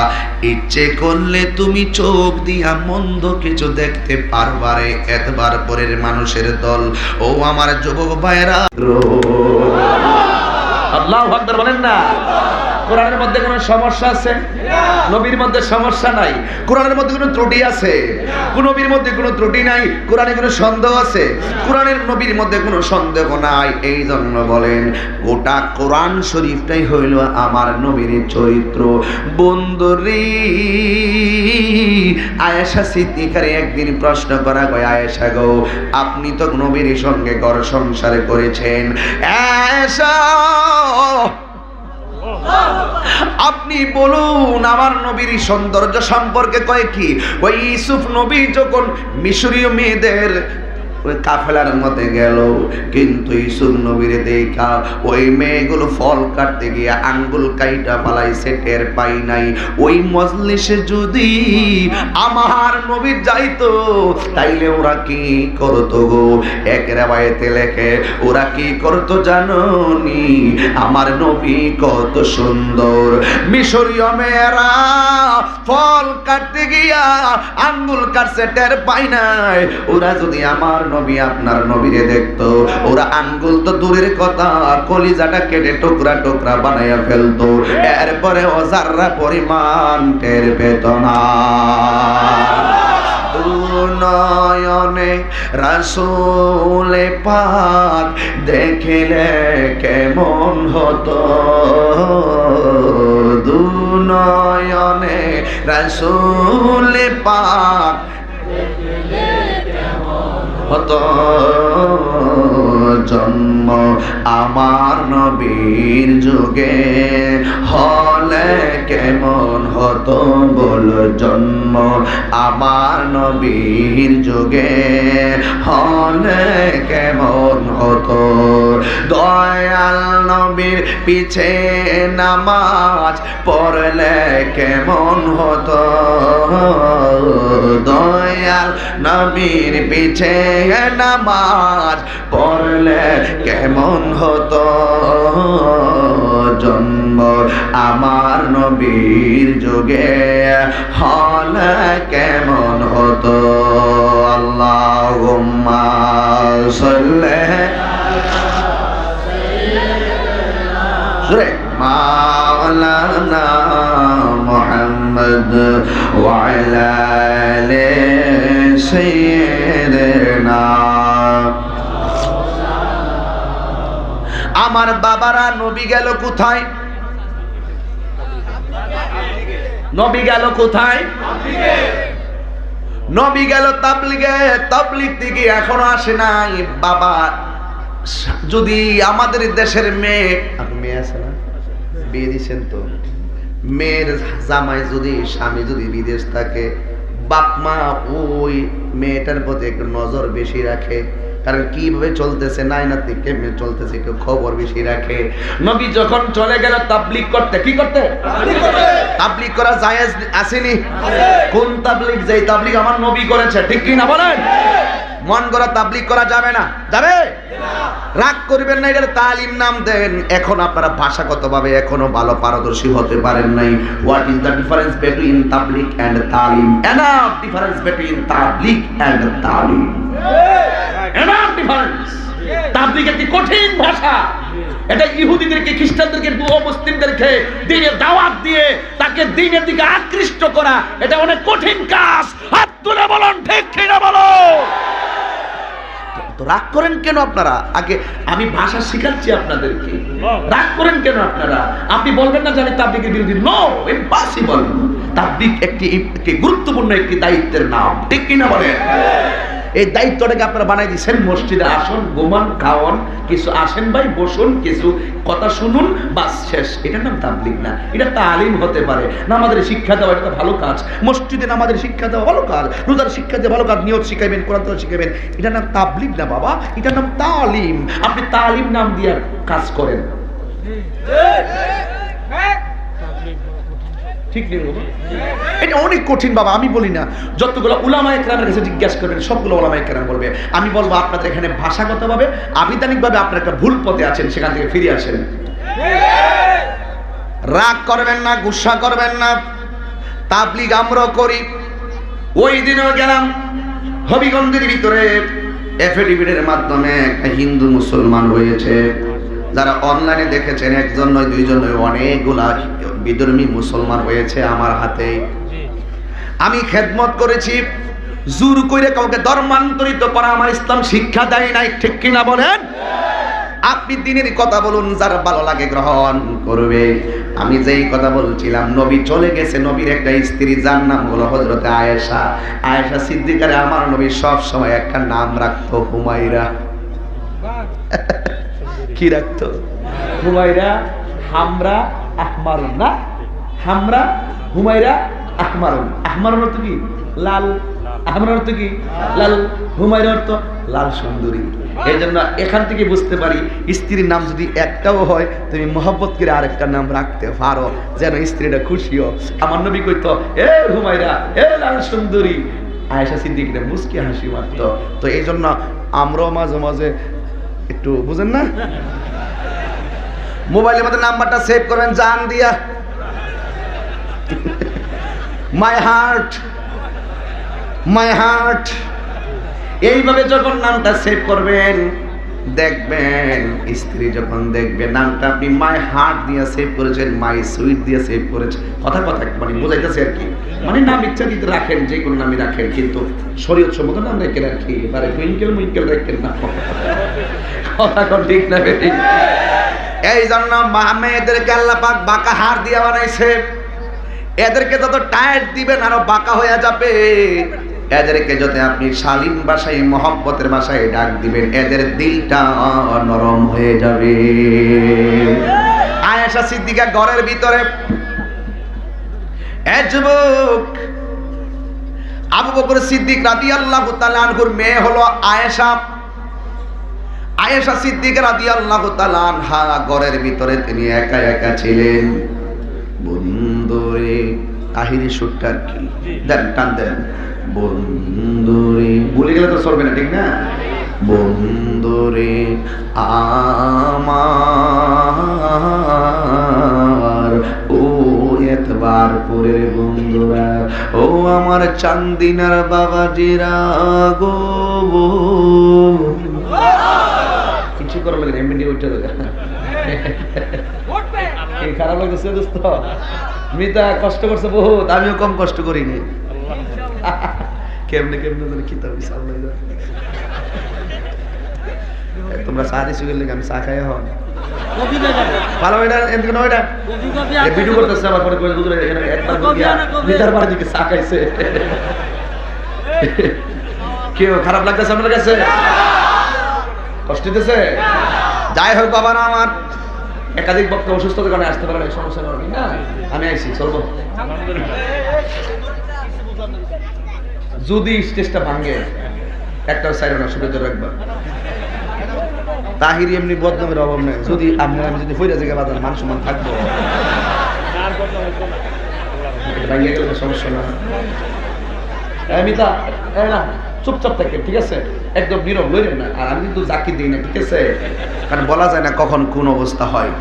ইচ্ছে করলে তুমি চোখ দিয়া মন্দ কিছু দেখতে পারবারে। এতবার পরের মানুষের দল। ও আমার যুবক ভাইরা, আল্লাহু আকবার বলেন না। কোরআনের মধ্যে কোনো সমস্যা আছে? নবীর মধ্যে সমস্যা নাই। কোরআনের মধ্যে কোনো ত্রুটি আছে? নবীর মধ্যে কোনো ত্রুটি নাই। কোরআনে কোনো সন্দেহ আছে? কোরআনের নবীর মধ্যে কোনো সন্দেহ নাই। এই জন্য বলেন, গোটা কোরআন শরীফটাই হইল আমার নবীর চরিত্র। বন্ধুরি, আয়েশা সিদ্দিকারে একদিন প্রশ্ন করা হয়, আয়েশা গো, আপনি তো নবীর সঙ্গে ঘর সংসার করেছেন, আয়েশা আপনি বলুন আমার নবীর সৌন্দর্য সম্পর্কে কয় কি? ওই ইউসুফ নবী যখন মিশরীয় মেয়েদের ওই কাফেলার মধ্যে গেল, কিন্তু ইউসুফ নবীরে দেখা ওই মেয়েগুলো ফল কাটতে গিয়ে আঙ্গুল কাইটা পালাইছে, টের পাই নাই। ওই মজলিসে যদি আমার নবী যাইতো, তাইলে ওরা কি করতো গো? এক রেওয়ায়েতে লেখে ওরা কি করতো জানোনি? আমার নবী কত সুন্দর, মিশরীয় মেয়েরা ফল কাটতে গিয়া আঙ্গুল কাটছে, টের পাই নাই। ওরা যদি আমার নবী আপনার নবীরে দেখতো, ওরা আঙ্গুল তো দূরের কথা, কলিজাটা কেটে টুকরা টুকরা বানাইয়া ফেলতো। এরপরে ও যাররা পরিমাণ টের পেত না। নয়নে রাসূল পাক দেখিলে কেমন হতো, দুনয়নে রাসূল পাক হতো জন্ম আমার নবীর যুগে হলে কেমন হতো বলো জন্ম আমার নবীর যুগে হলে কেমন হতো দয়াল নবীর পিছে নামাজ পড়লে কেমন হতো দয়াল নবীর পিছে নামাজ পড়লে কেমন হতো জন্ম আমার নবীর যুগে হলে কেমন হতো আল্লাহুম্মা সাল্লি মাওলানা মুহাম্মদ ওয়া আলা আলি সাইয়্যিদিনা আমার বাবারা নবী গেল কোথায় নবী গেল কোথায় নবী গেল তাবলিগে তাবলিগ থেকে এখনো আসে নাই বাবা যদি আমাদের দেশের মেয়ে আপনি মেয়ে আছে না বিয়ে দিচ্ছেন তো মেয়ের জামাই যদি স্বামী যদি বিদেশ থাকে বাপ মা ওই মেয়েটার প্রতি একটু নজর বেশি রাখে কারণ কিভাবে চলতেছে নাই না কেমনে চলতেছে একটু খবর বেশি রাখে নবী যখন চলে গেল তাবলিগ করতে কি করতে তাবলিগ করা জায়েজ আসেনি কোন তাবলিগ যেই তাবলিগ আমার নবী করেছে ঠিক কি না বলেন মন করা তাবলিগ করা যাবে না যাবে রাগ করবেন না এটার তালিম নাম দেন এখন আপনারা ভাষাগতভাবে এখনো ভালো পারদর্শী হতে পারেন নাই what is the difference between তাবলিগ এন্ড তালিম এনাফ ডিফারেন্স বিটুইন তাবলিগ এন্ড তালিম এনাফ ডিফারেন্স তাবলিগ একটি কঠিন ভাষা এটা ইহুদিদেরকে খ্রিস্টানদেরকে মুসলিমদেরকে দ্বীনের দাওয়াত দিয়ে তাকে দ্বীনের দিকে আকৃষ্ট করা এটা অনেক কঠিন কাজ হাত তুলে বলুন ঠিক কিনা বলো তো রাগ করেন কেন আপনারা আগে আমি ভাষা শেখাচ্ছি আপনাদেরকে রাগ করেন কেন আপনারা আপনি বলবেন না যে আমি তাবলিগের বিরোধী নো ইম্পসিবল তাবলিগ একটি গুরুত্বপূর্ণ একটি দায়িত্বের নাম ঠিক কিনা বলেন এই দায়িত্বটাকে আপনারা বানাই দিয়েছেন মসজিদে আসুন ঘুমান খাওয়ান কিছু আসেন ভাই বসুন কিছু কথা শুনুন বাস শেষ এটার নাম তাবলিগ না এটা তালিম হতে পারে নামাজের শিক্ষা দেওয়া এটা ভালো কাজ মসজিদে নামাজের শিক্ষা দেওয়া ভালো কাজ রোজার শিক্ষা দেওয়া ভালো কাজ নিয়ত শিখাইবেন কোরআন তেলাওয়াত শিখাইবেন এটার নাম তাবলিগ না বাবা এটার নাম তালিম আপনি তালিম নাম দিয়ে কাজ করেন ঠিক নেই এটা অনেক কঠিন বাবা আমি বলি না যতগুলো উলামায়ে কেরামের কাছে জিজ্ঞাসা করবেন সবগুলো উলামায়ে কেরাম বলবে আমি বলবো আপনাদের এখানে ভাষাগতভাবে আবিধানিকভাবে আপনারা একটা ভুল পথে আছেন সেখান থেকে ফিরে আসেন রাগ করবেন না গুসা করবেন না তাবলিগ আমরা করি ওই দিনও গেলাম হবিগঞ্জের ভিতরে এফিডেভিটের মাধ্যমে একটা হিন্দু মুসলমান হয়েছে যারা অনলাইনে দেখেছেন একজন নয় দুইজন নয় অনেকগুলা বিধর্মী মুসলমান হয়েছে আমার হাতে আমি খেদমত করেছি জোর করে কাউকে ধর্মান্তরিত করা আমার ইসলাম শিক্ষা দেয় নাই ঠিক কিনা বলেন আপনি দিনের কথা বলুন যার ভালো লাগে গ্রহণ করবে আমি যেই কথা বলছিলাম নবী চলে গেছে নবীর একটা স্ত্রী যার নাম হলো হযরতে আয়েশা আয়েশা সিদ্দিকারে আমার নবী সব সময় একটা নাম রাখতো হুমায়রা কি রাখতো হুমায়রা হামরা আহমারুন না হামরা হুমায়রা আহমারুন আহমারুন অর্থ কি লাল আহমারুন অর্থ কি লাল হুমায়রা অর্থ লাল সুন্দরী এই জন্য এখান থেকে বুঝতে পারি স্ত্রীর নাম যদি একটাও হয় তুমি মহব্বত করে আরেকটা নাম রাখতে পারো যেন স্ত্রীটা খুশিও আমার নবী কইতো এ হুমায়রা এ লাল সুন্দরী আয়েশা সিদ্দিকীরা মুস্কি হাসি মারতো তো এই জন্য আমরাও মাঝে মাঝে একটু বুঝেন না মোবাইলের মধ্যে নাম্বারটা সেভ করবেন জান দিয়া মাই হার্ট এইভাবে যখন নামটা সেভ করবেন দেখবেন স্ত্রী যখন দেখবে নামটা আপনি মাই হার্ট দিয়ে সেভ করেছেন মাই সুইট দিয়ে সেভ করেছেন কথা মানে বোঝাইতেছে আর কি মানে নাম ইচ্ছা দিতে রাখেন যে কোনো নামই রাখেন কিন্তু শরীয়ত সম্মত নাম রেখে রাখি এবারে টুইঙ্কেল রাখেন না কথা কোন ঠিক না ঠিক এই জন্য মেয়েদেরকে আল্লাহ পাক বাঁকা হাড় দিয়ে বানাইছে এদেরকে যত টাইট দিবেন আরো বাঁকা হয়ে যাবে এদেরকে যদি আপনি শালীন ভাষায় মহব্বতের ভাষায় ডাক দিবেন এদের দিলটা নরম হয়ে যাবে। আয়েশা সিদ্দিকা ঘরের ভিতরে, এক যুবক আবু বকর সিদ্দিক রাদিয়াল্লাহু তাআলা আনহুর মেয়ে হলো আয়েশা। আয়েশা সিদ্দিকা রাদিয়াল্লাহু তাআলা আনহা ঘরের ভিতরে তিনি একা একা ছিলেন। বন্ধুরে তাহিরি সুরটা কি দেন, টান দেন। বন্ধুরে ভুলে গেলে তো চলবে না, ঠিক না? বন্ধুরে আমার ও এতবারপুরের বন্ধুরা, ও আমার চান্দিনার বাবাজিরা গো, কিছু করা লাগে এমনি উঠে দেবে। খারাপ লাগতেছে দোস্ত, মিতা কষ্ট করছে বহুত, আমিও কম কষ্ট করিনি। কেমনে কেমনে জানি কি তবে তোমরা চা দিছো গেলে আমি চা খাই হন ভালো। এটা এদিকে নয়, এটা ভিডিও করতেছে আমার পরে একবার মিতার বাড়ির দিকে চা খাইছে। কেউ খারাপ লাগতেছে আপনার কাছে? কষ্ট দিতেছে? যাই হোক বাবা না, আমার একাধিক বক্তব্য অসুস্থতার কারণে আসতে পারে, সমস্যা নেই না, আমি আইছি চলবো। যদি স্টেজটা ভাঙে একটা সাইড না, শুধু একবার তাহিরি এমনি বদনামের অভাব নেই। যদি আমি যদি ফইরা জায়গায় বাজার মান সম্মান থাকবো, ভাঙিয়ে গেলে তো সমস্যা না। মিতা না চুপচাপ থাকে, ঠিক আছে? একদম নীরব লইলেন না। আর আমি কিন্তু জাকি দিই না, ঠিক আছে? কারণ বলা যায় না কখন কোন অবস্থা হয়।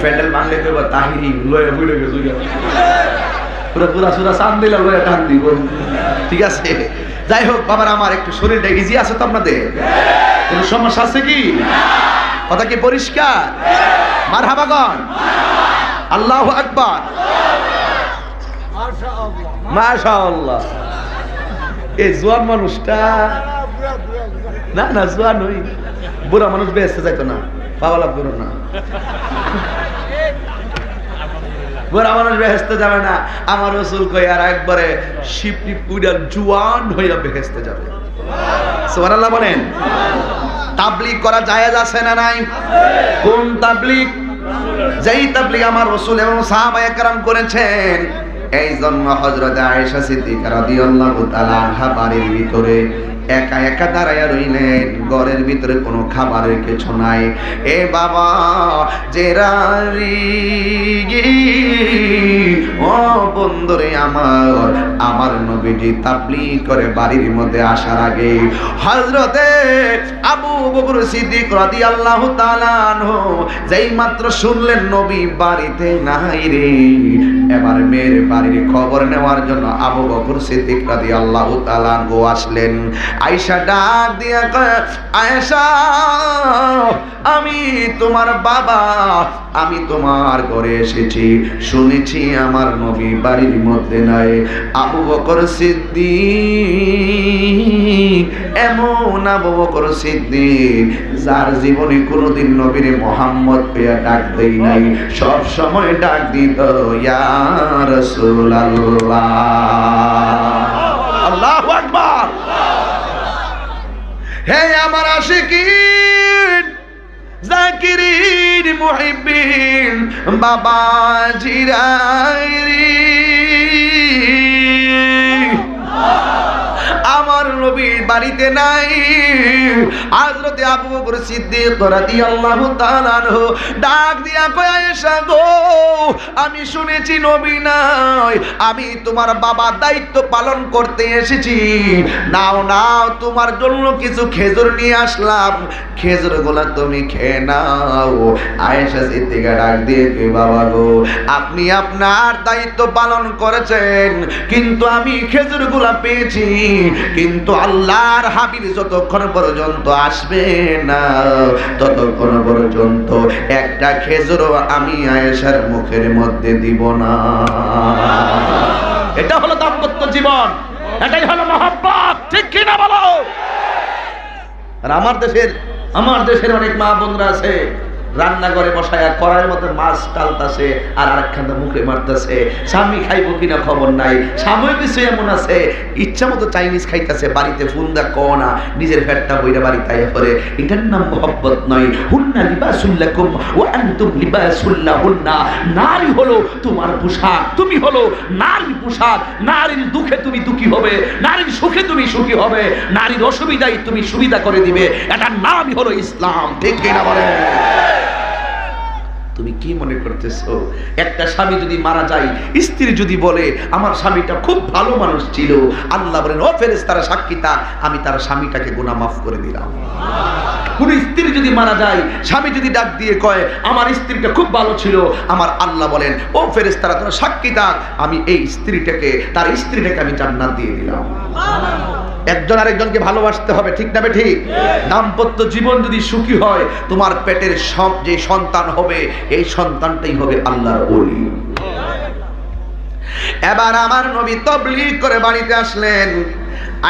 প্যান্ডেল ভাঙলে কেউ তাহিরি লয়ে বুড়ে গেছে পুরো পুরা সুরা চান দিলে লয়ে টান দিব, ঠিক আছে? যাই হোক বাবার আমার একটু শরীরটা ইজি আছে তো আপনাদের? কোন সমস্যা আছে কি? কথা কি পরিষ্কার? মারহাবাগন, আল্লাহু আকবার, মাশাআল্লাহ। এই জোয়ান মানুষটা না না জোয়ান হই, বুড়া মানুষ বেহেশতে যাইতো না, পাওয়া লাভ করো না। বুড়া মানুষ বেহেশতে যাবে না, আমার রাসূল কই আর একবারে শিপনি পুইডার জোয়ান হইয়া বেহেশতে যাবে। সুবহানাল্লাহ বলেন। তাবলীগ করা জায়েজ আছে না নাই? কোন তাবলীগ? যেই তাবলীগ আমার রাসূল এবং সাহাবায়ে কেরাম করেছেন। এই জন্য হযরত আয়েশা সিদ্দিকা রাদিয়াল্লাহু তাআলা আনহা বাড়ির ভিতরে একা একা দাঁড়াইয়া রইলেন। ঘরের ভিতরে কোনো খাবারের কিছু নাই। এ বাবা জেরারি ও বন্ধুরে আমার নবীজি তাবলীগ করে বাড়ির মধ্যে আসার আগে হযরতে আবু বকর সিদ্দিক রাদিয়াল্লাহু তাআলা আনহু যেই মাত্র শুনলেন নবী বাড়িতে নাই রে, এবার মেয়ের বাড়ির খবর নেওয়ার জন্য আবু বকর সিদ্দিক রাদিয়াল্লাহু তাআলা আনহু আসলেন। আয়েশা ডাক দিয়া কয়, আয়েশা আমি তোমার বাবা, আমি তোমার ঘরে এসেছি, শুনেছি আমার নবী বাড়ির মধ্যে নাই। আবু বকর সিদ্দিক এমন আবু বকর সিদ্দিক যার জীবনে কোনোদিন নবীর মুহাম্মদ পেয়া ডাক দেই নাই, সব সময় ডাক দিত ইয়া রাসূলুল্লাহ। আল্লাহু আকবার। হে আমার আশিকিন জাকিরিন মুহিব্বিন বাবা জিরাইরি, আমার নবী বাড়িতে নাই। হযরতে আবু বকর সিদ্দিক রাদিয়াল্লাহু তাআলা আনহু ডাক দিয়া কয়, আয়েশা গো আমি শুনেছি নবী নাই, আমি তোমার বাবা দায়িত্ব পালন করতে এসেছি, নাও নাও তোমার জন্য কিছু খেজুর নিয়ে আসলাম, খেজুরগুলো তুমি খেয়ে নাও। আয়েশা সিদ্দিকা ডাক দিয়ে কই, বাবা গো আপনি আপনার দায়িত্ব পালন করেছেন, কিন্তু আমি খেজুরগুলো পেয়েছি, কিন্তু আল্লাহর হাবিব যতক্ষণ পর্যন্ত আসবে না ততক্ষণ পর্যন্ত একটা খেজুরও আমি আয়েশার মুখের মধ্যে দিব না। এটা হলো দাম্পত্য জীবন, এটাই হলো মহব্বত, ঠিক কি না বলো? আর আমার দেশের অনেক মা বোনরা আছে রান্নাঘরে বসায়া কড়াইয়ের মধ্যে মাছ টালতাছে আর আরেকখানটা মুখে মারতেছে। স্বামী খাইব কিনা খবর নাই। স্বামী কিছু এমন আছে ইচ্ছা মতো চাইনিজ খাইতেছে, বাড়িতে ফোন দা কও না, নিজের ফ্যাটটা বইরা বাড়িতে আইয়া পড়ে। এটার নাম মোহাব্বত নয়। হুন্না লিবাসুল লাকুম ওয়া আনতুম লিবাসুল লাহুন্না। নারী হলো তোমার পোশাক, তুমি হলো নারীর পোশাক। নারীর দুঃখে তুমি দুঃখী হবে, নারীর সুখে তুমি সুখী হবে, নারীর অসুবিধায় তুমি সুবিধা করে দিবে। এটার নামই হলো ইসলাম। ঠিক কিনা বলে? তুমি কি মনে করতেছো? একটা স্বামী যদি মারা যায়, স্ত্রী যদি বলে আমার স্বামীটা খুব ভালো মানুষ ছিল, আল্লাহ বলেন ও ফেরেশতারা সাক্ষী থাক, আমি তার স্বামীটাকে গুনাহ মাফ করে দিলাম। কোন স্ত্রী যদি মারা যায়, স্বামী যদি ডাক দিয়ে কয় আমার স্ত্রীটা খুব ভালো ছিল, আমার আল্লাহ বলেন ও ফেরেশতারা তোরা সাক্ষী থাক, আমি এই স্ত্রীটাকে, তার স্ত্রীটাকে আমি জান্নাত দিয়ে দিলাম। একজন আরেকজনকে ভালোবাসতে হবে, ঠিক না ঠিক? দাম্পত্য জীবন যদি সুখী হয়, তোমার পেটের যে সন্তান হবে, এই সন্তানটাই হবে আল্লাহর ওলি। এবার আমার নবী তাবলীগ করে বাড়িতে আসলেন।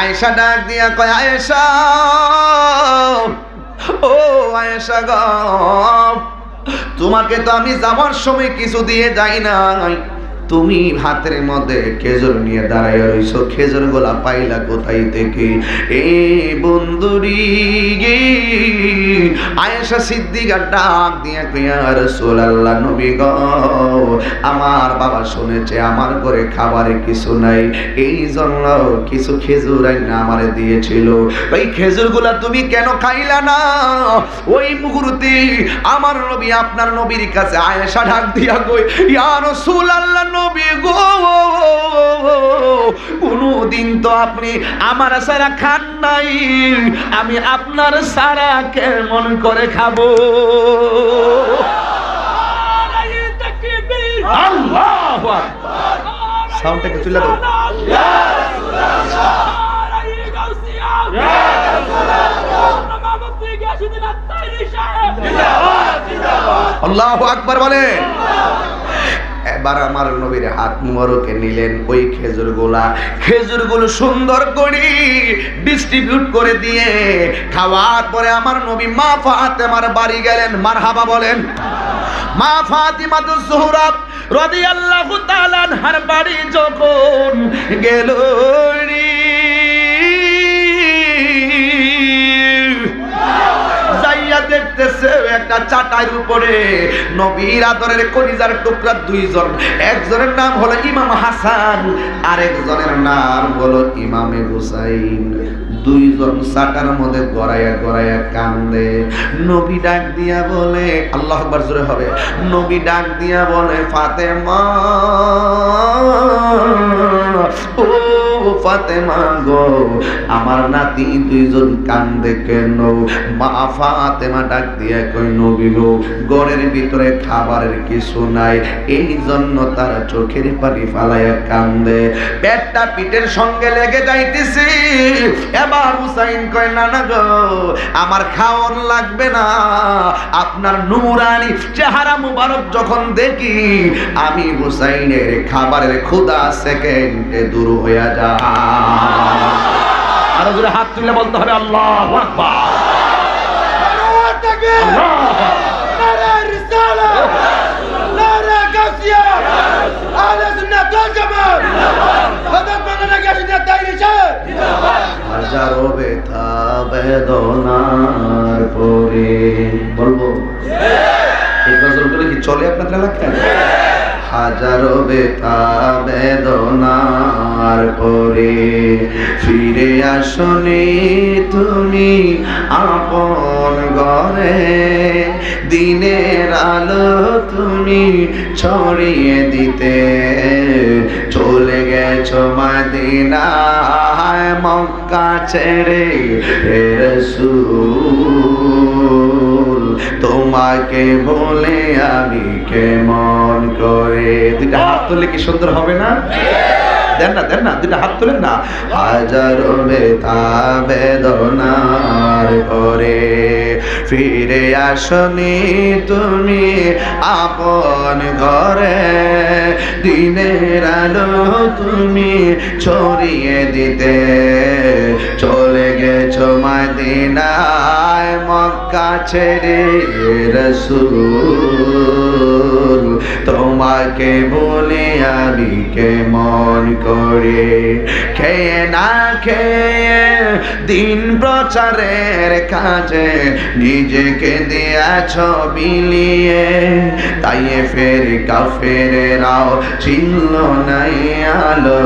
আয়েশা ডাক দিয়া কয় আয়েশা, ও আয়েশা গো, তোমাকে তো আমি যাওয়ার সময় কিছু দিয়ে যাই নাই, তুমি হাতের মধ্যে খেজুর নিয়ে দাঁড়ায় রইছো, খেজুর গোলা পাইলা কোথায় থেকে? এই বন্ধুরি গে আয়েশা সিদ্দিকা ডাক দিয়া কইয়া রাসূলুল্লাহ নবী গো, আমার বাবা শুনেছে আমার ঘরে খাবারে কিছু নাই, এই জন্য কিছু খেজুর আইনা আমারে দিয়েছিল, ওই খেজুরগুলা তুমি কেন খাইলা না? ওই মুহূর্তে আমার নবী আপনার নবীর কাছে আয়েশা ডাক দিয়া কই ইয়া রাসূলুল্লাহ নবী গো, কোনদিন তো আপনি আমার সারা খান নাই, আমি আপনার সারা কেমন করে খাবো? আল্লাহু আকবার। সাউন্ডটাকে তুলে দাও। আল্লাহু আকবার বলে। এবার আমার নবীর হাত মুবারকে নিলেন, ওই খেজুরগুলো সুন্দর করে ডিস্ট্রিবিউট করে দিয়ে খাওয়ার পরে আমার নবী মা ফাতেমার বাড়ি গেলেন। মারহাবা বলেন। মা ফাতিমাতুজ জোহরা রাদিয়াল্লাহু তাআলা আনহার বাড়ি যখন গেল, দেখতেছে একটা চাটাইয়ের উপরে নবীর আদরের কলিজার টুকরা দুইজন, একজনের নাম হলো ইমাম হাসান, আরেকজনের নাম হলো ইমামে হুসাইন। দুইজন চাটার মধ্যে গড়াইয়া গড়াইয়া কান্দে। নবী ডাক দিয়া বলে, আল্লাহু আকবার জোরে হবে, নবী ডাক দিয়া বলে ফাতেমা, ও ফাতেমা গো, আমার নাতি দুইজন কান্দে কেন? মা ফাতেমা ডাক দিয়া কই নবী গো, ঘরের ভিতরে খাবারের কিছু নাই, এই জন্য তারা চোখের পানি ফালাইয়া কান্দে, পেটটা পিঠের সঙ্গে লেগে যাইতেছে। এবার হুসাইন কয় না না গো, আমার খাওয়ার লাগবে না, আপনার নূরানি চেহারা মুবারক যখন দেখি আমি হুসাইনের খাবারের ক্ষুধা সেকেন্ডে দূর হয়ে যায়। আরো জোরে হাত তুলে বলতে হবে আল্লাহু আকবার। হাজারো ব্যথা বেদনার পরে, বলবো এই গজলগুলো কি চলে আপনাদের এলাকায়? হাজারো ব্যথা বেদনার পরে ফিরে আসনি তুমি আপন ঘরে, দিনের আলো তুমি ছড়িয়ে দিতে, চলে গেছো মদিনায় মক্কা ছেড়ে হে রাসূল, তোমাকে বলে আমি কেমন করে। দুইটা হাত তুললে কি সুন্দর হবে না? দেন না দুইটা হাত তুলেন না। হাজারো ব্যথা বেদনার পরে ফিরে আসনি তুমি আপন ঘরে, দিনের আলো তুমি ছড়িয়ে দিতে, চলে গেছো মদিনায় মক্কা ছেড়ে রাসূল, তোমাকে বলে আমি কেমন করে খেয়ে না খেয়ে দিন প্রচারের কাজে নিজেকে দিয়েছ বিলিয়ে, তাই ফের কাফেরেরাও চিনল নাই আলো,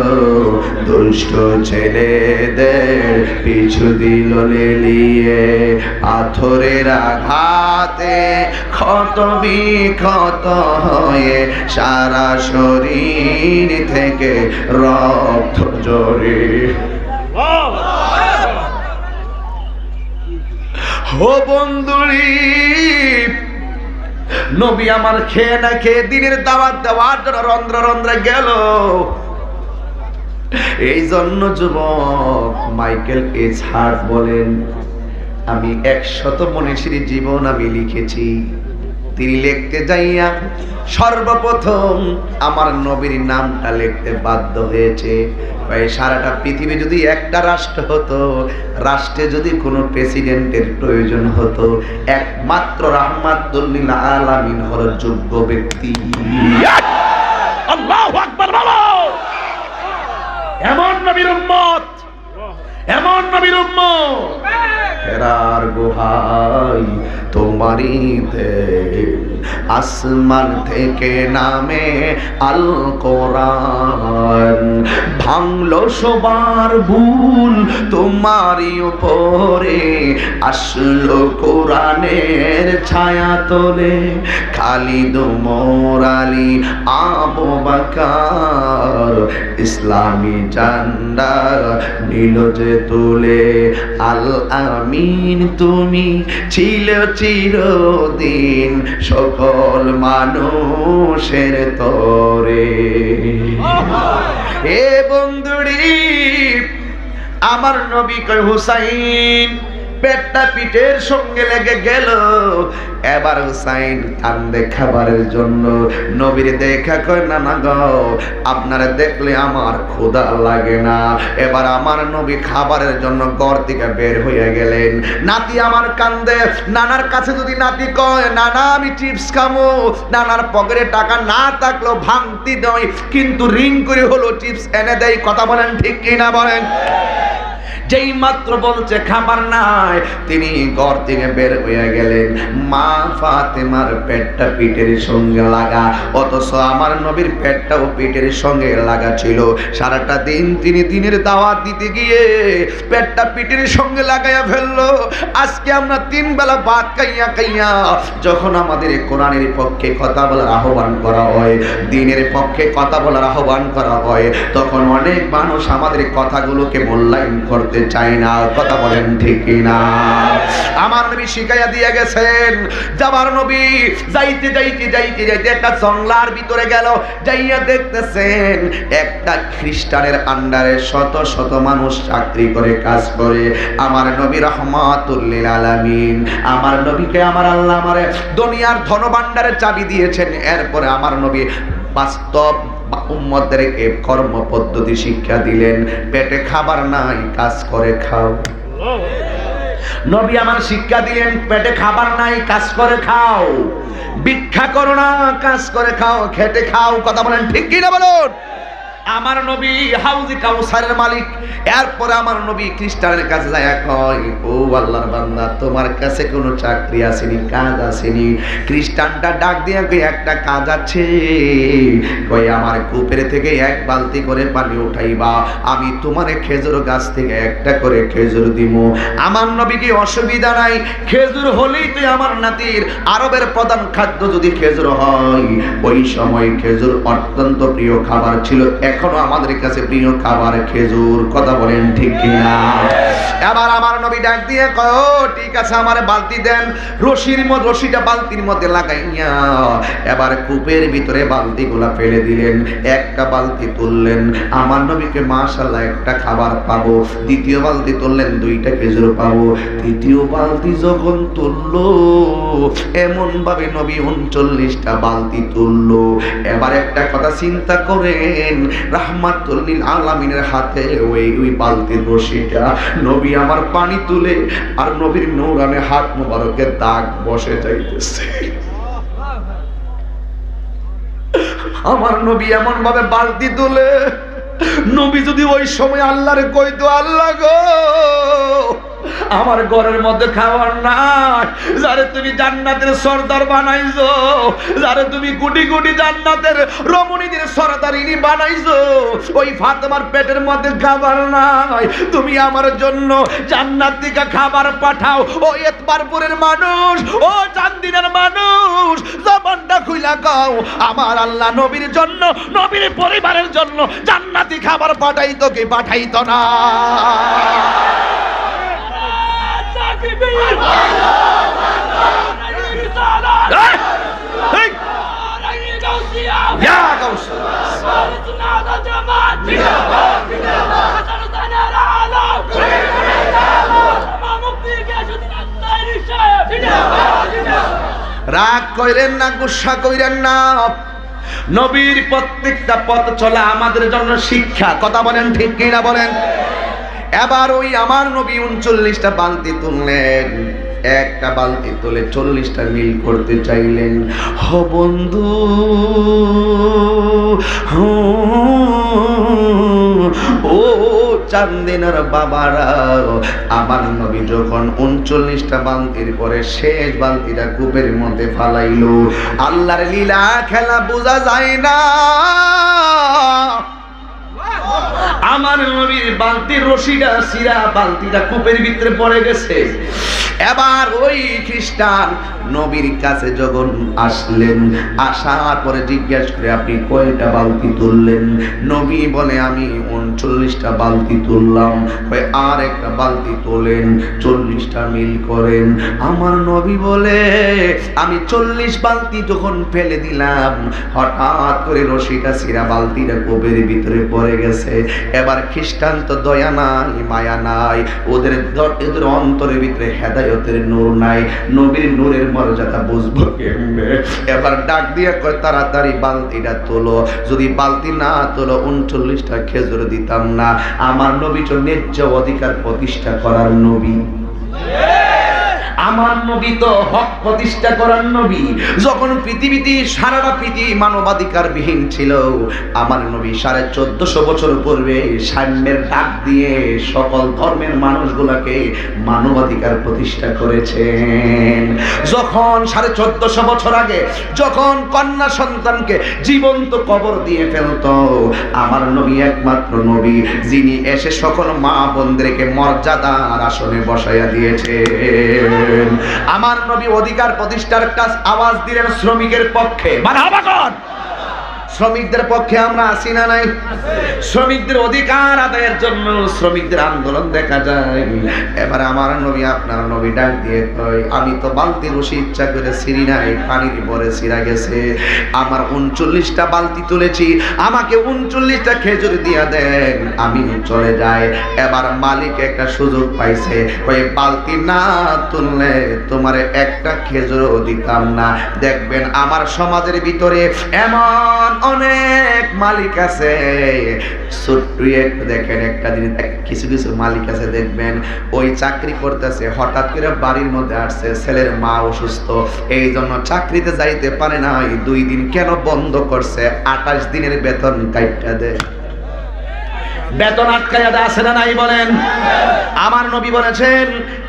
দুষ্ট ছেলেদের পিছু দিল লেলিয়ে, পাথরের আঘাতে ক্ষত বিক্ষত হয়ে সারা শরীর থেকে রক্ত ঝরে। ও বন্ধুরি, নবী আমার খেয়ে না খেয়ে দিনের দাওয়াত দেওয়ার জন্য রন্ধ্র রন্ধ্রে গেল। এই জন্য যুবক মাইকেল এইচ হার্ট বলেন, আমি 100 মনীষীর জীবন আমি লিখেছি, তিনি লিখতে যাইয়া সর্বপ্রথম আমার নবীর নামটা লিখতে বাধ্য হয়েছে। সারাটা পৃথিবী যদি একটা রাষ্ট্র হতো, রাষ্ট্রে যদি কোনো প্রেসিডেন্টের প্রয়োজন হতো, একমাত্র রাহমাতুল লিল আলামিন হলো যোগ্য ব্যক্তি। আল্লাহু আকবার বলো। এমন নবীর উম্মত, এমন নবীর উম্মত, হেরার গুহাই তোমারই দেন, আসমান থেকে নামে আল কোরআন, ভাঙলো সবার ভুল তোমারই উপরে, আসলো কোরআনের ছায়া তোলে, খালিদ ওমর আলী আবু বকর, ইসলামী ঝান্ডা নিল যে তুলে, আল আমিন তুমি ছিল চিরদিন সকল মানুষের তরে। এ বন্ধুরি, আমার নবী কয় হুসাইন, পেটটা পিঠের সঙ্গে লেগে গেল। এবার হুসাইন কান্দে খাবারের জন্য। নবীর দেখা কয়, না না গো, আপনারা দেখলে আমার ক্ষুধা লাগে না। এবার আমার নবী খাবারের জন্য ঘর থেকে বের হয়ে গেলেন। নাতি আমার কান্দে। নানার কাছে যদি নাতি কয়, নানা আমি চিপস খামো, নানার পকেটে টাকা না থাকলেও ভাঙতি নয়, কিন্তু রিং করে হলো চিপস এনে দেয়। কথা বলেন ঠিক কিনা বলেন? যেই মাত্র বলছে খাবার নাই, তিনি ঘর থেকে বের হয়ে গেলেন। মা ফাতেমার পেটটা পিঠের সঙ্গে লাগা, অথচ আমার নবীর পেটটাও পিঠের সঙ্গে লাগা ছিল। সারাটা দিন তিনি দিনের দাওয়াত দিতে গিয়ে পেটটা পিঠের সঙ্গে লাগাইয়া ফেললো। আজকে আমরা 3 বেলা ভাত খাইয়া খাইয়া যখন আমাদের কোরআনের পক্ষে কথা বলার আহ্বান করা হয়, দিনের পক্ষে কথা বলার আহ্বান করা হয়, তখন অনেক মানুষ আমাদের কথাগুলোকে মূল্যায়ন করতে চাই না। কথা বলেন ঠিক কিনা? আমার নবী শিখাইয়া দিয়ে গেছেন, যাবার নবী যাইতে যাইতে যাইতে যাইতে একটা জঙ্গলার ভিতরে গেল। যাইয়া দেখতেছেন একটা খ্রিস্টানের আন্ডারে শত শত মানুষ চাকরি করে, কাজ করে। আমার নবী রাহমাতুল লিল আলামিন, আমার নবীকে আমার আল্লাহ আমারে দুনিয়ার ধনভাণ্ডারের চাবি দিয়েছেন। এরপরে আমার নবী বাস্তব উম্মতদেরকে কর্ম পদ্ধতি শিক্ষা দিলেন। পেটে খাবার নাই, কাজ করে খাও। নবী আমার শিক্ষা দিলেন, পেটে খাবার নাই, কাজ করে খাও। ভিক্ষা করো না, কাজ করে খাও, খেটে খাও। কথা বলেন ঠিক কিনা বলুন? আমার নবী হাউজি কাউসারের মালিক। এরপরে আমার নবী খ্রিস্টানের কাছে যায়, কয়, ও আল্লাহর বান্দা, তোমার কাছে কোনো চাকরি আসেনি, কাজ আসেনি? খ্রিস্টানটা ডাক দিয়া কই, একটা কাজ আছে। কই, আমার কূপের থেকে 1 বালতি করে পানি উঠাইবা, আমি তোমার খেজুর গাছ থেকে একটা করে খেজুর দিব। আমার নবী কি অসুবিধা নাই, খেজুর হলেই তো আমার নাতির আরবের প্রধান খাদ্য যদি খেজুর হয়। ওই সময় খেজুর অত্যন্ত প্রিয় খাবার ছিল, এখনো আমাদের কাছে প্রিয় খাবার খেজুর। কথা বলেন ঠিক কিনা? এবার আমার নবী ডাক দিয়ে কয়, ও ঠিক আছে, আমার বালতি দেন। রশিটা বালতির মধ্যে লাগাইয়া এবার কূপের ভিতরে বালতিগুলা ফেলে দিলেন। একটা বালতি তুললেন, আমার নবীকে মাশাআল্লাহ একটা খাবার পাবো। দ্বিতীয় বালতি তুললেন, 2টা খেজুর পাবো। তৃতীয় বালতি যখন তুললো, এমন ভাবে নবী 39টা বালতি তুললো। এবার একটা কথা চিন্তা করেন, রাহমাতুল লিল আলামিনের হাতে ওই বালতির রশিটা, নবী আমার পানি তুলে আর নবীর নূরানে হাত মোবারকের দাগ বসে যাইতেছে। আমার নবী এমন ভাবে বালতি তুলে, নবী যদি ওই সময় আল্লাহরে কইতো, আল্লাহ গো আমার ঘরের মধ্যে খাবার নাই, যারে তুমি জান্নাতের সরদার বানাইছো, যারে তুমি কোটি কোটি জান্নাতের রমণীদের সরদারিনী বানাইছো, ওই ফাতেমার পেটের মধ্যে খাবার নাই, তুমি আমার জন্য জান্নাত থেকে খাবার পাঠাও। ও এতবারপুরের মানুষ, ও চান্দিনার মানুষ, জবানটা খুইলা কও, আমার আল্লাহ নবীর জন্য, নবীর পরিবারের জন্য জান্নাতি খাবার পাঠাইতো কি পাঠাইতো না? রাগ কইরেন না, গুসা কইরেন না। নবীর প্রত্যেকটা পথ চলা আমাদের জন্য শিক্ষা। কথা বলেন ঠিক কিনা বলেন? এবার ওই আমার নবী 39টা বালতি তুললেন, একটা বালতি তুলে 40টা মিল করতে চাইলেন। হো বন্ধু, ও চান্দিনার বাবারা, আমার নবী যখন 39টা বালতির পরে শেষ বালতিটা কূপের মধ্যে ফালাইলো, আল্লাহর লীলা খেলা বোঝা যায় না। আমার নবীর বালতির রশিটা সিরা বালতিটা কূপের ভিতরে পড়ে গেছে। এবার ওই খ্রিস্টান নবীর কাছে যখন আসলেন, আসার পরে জিজ্ঞাসা করে আপনি কয়টা বালতি তুললেন? নবী বলে আমি 39টা বালতি তুললাম। আর একটা বালতি তোলেন, 40টা মিল করেন। আমার নবী বলে আমি 40 বালতি যখন ফেলে দিলাম, হঠাৎ করে রশিটা সিরা বালতিটা কূপের ভিতরে পড়ে গেছে। এবার খ্রিস্টান তো দয়া নাই, মায়া নাই, ওদের অন্তরের ভিতরে হেদায়েতের নূর নাই, নবীর নূরের মর্যাদা বুঝবো কেমনে? এবার ডাক দিয়ে কয় তাড়াতাড়ি বালতিটা তোলো, যদি বালতি না তোলো 39টা খেজুর দিতাম না। আমার নবী তো ন্যায্য অধিকার প্রতিষ্ঠা করার নবী। আমার নবী তো হক প্রতিষ্ঠা করার নবী। যখন পৃথিবীতে সারাটা পৃথিবী মানবাধিকার বিহীন ছিল, আমার নবী 1450 বছর পূর্বে সাম্যের ডাক দিয়ে সকল ধর্মের মানুষগুলোকে মানবাধিকার প্রতিষ্ঠা করেছেন। যখন 1450 বছর আগে যখন কন্যা সন্তানকে জীবন্ত কবর দিয়ে ফেলতো, আমার নবী একমাত্র নবী যিনি এসে সকল মা বোনদেরকে মর্যাদার আসনে বসাইয়া দিয়েছে। আমার নবী অধিকার প্রতিষ্ঠার কাজ আওয়াজ দিলেন শ্রমিকের পক্ষে। মারহাবা কর। শ্রমিকদের পক্ষে আমরা আছি না নাই? শ্রমিকদের অধিকার আদায়ের জন্য শ্রমিকদের আন্দোলন দেখা যায়। এবার আমার নবী আপনার নবী ডাক দিয়ে কয় আমি তো বালতি রশি ইচ্ছা করে ছিঁড়ি নাই, পানির পরে ছিঁড়া গেছে। আমার 39টা বালতি তুলেছি, আমাকে 39টা খেজুর দিয়া দেন, আমি চলে যাই। এবার মালিক একটা সুযোগ পাইছে, ওই বালতি না তুললে তোমার একটা খেজুরও দিতাম না। দেখবেন আমার সমাজের ভিতরে এমন অনেক মালিক আছে, ছোট্ট একটু দেখেন একটা জিনিস, কিছু কিছু মালিক আছে দেখবেন ওই চাকরি করতেছে, হঠাৎ করে বাড়ির মধ্যে আসছে, ছেলের মা অসুস্থ, এই জন্য চাকরিতে যাইতে পারে না, 2 দিন কেন বন্ধ করছে, 28 দিনের বেতন কাইটা দেয়। বেতন আটকাইয়া দেয় আছে না নাই বলেন? আমার নবী বলেছেন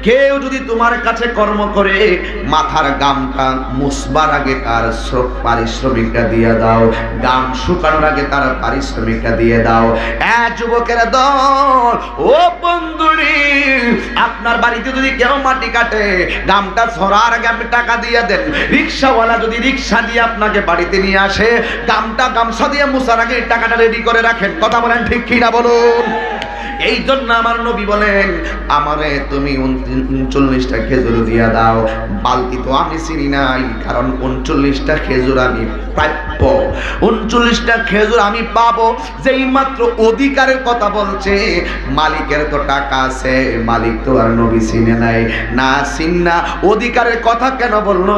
কেউ যদি তোমার কাছে কর্ম করে মাথার গামটা মুছবার আগে তার পারিশ্রমিকটা দিয়ে দাও, গাম শুকানোর আগে তার পারিশ্রমিকটা দিয়ে দাও। যুবকের দল, ও বন্ধুরি, আপনার বাড়িতে যদি কেউ মাটি কাটে গামটা ছড়ার আগে আপনি টাকা দিয়ে দেন। রিক্সাওয়ালা যদি রিক্সা দিয়ে আপনাকে বাড়িতে নিয়ে আসে, গামছা দিয়ে মুছার আগে টাকাটা রেডি করে রাখেন। কথা বলেন ঠিক কিনা বলুন? এই জন্য আমার নবী বলেন, আমারে তুমি 39টা খেজুর দিয়া দাও। বালতি তো আমি চিনি নাই, কারণ 39টা খেজুর আমি প্রাপ্য, 39টা খেজুর আমি পাবো। যেই মাত্র অধিকারের কথা বলছে, মালিকের তো টাকা আছে, মালিক তো আর নবী চিনে নাই, না চিন্না অধিকারের কথা কেন বললো?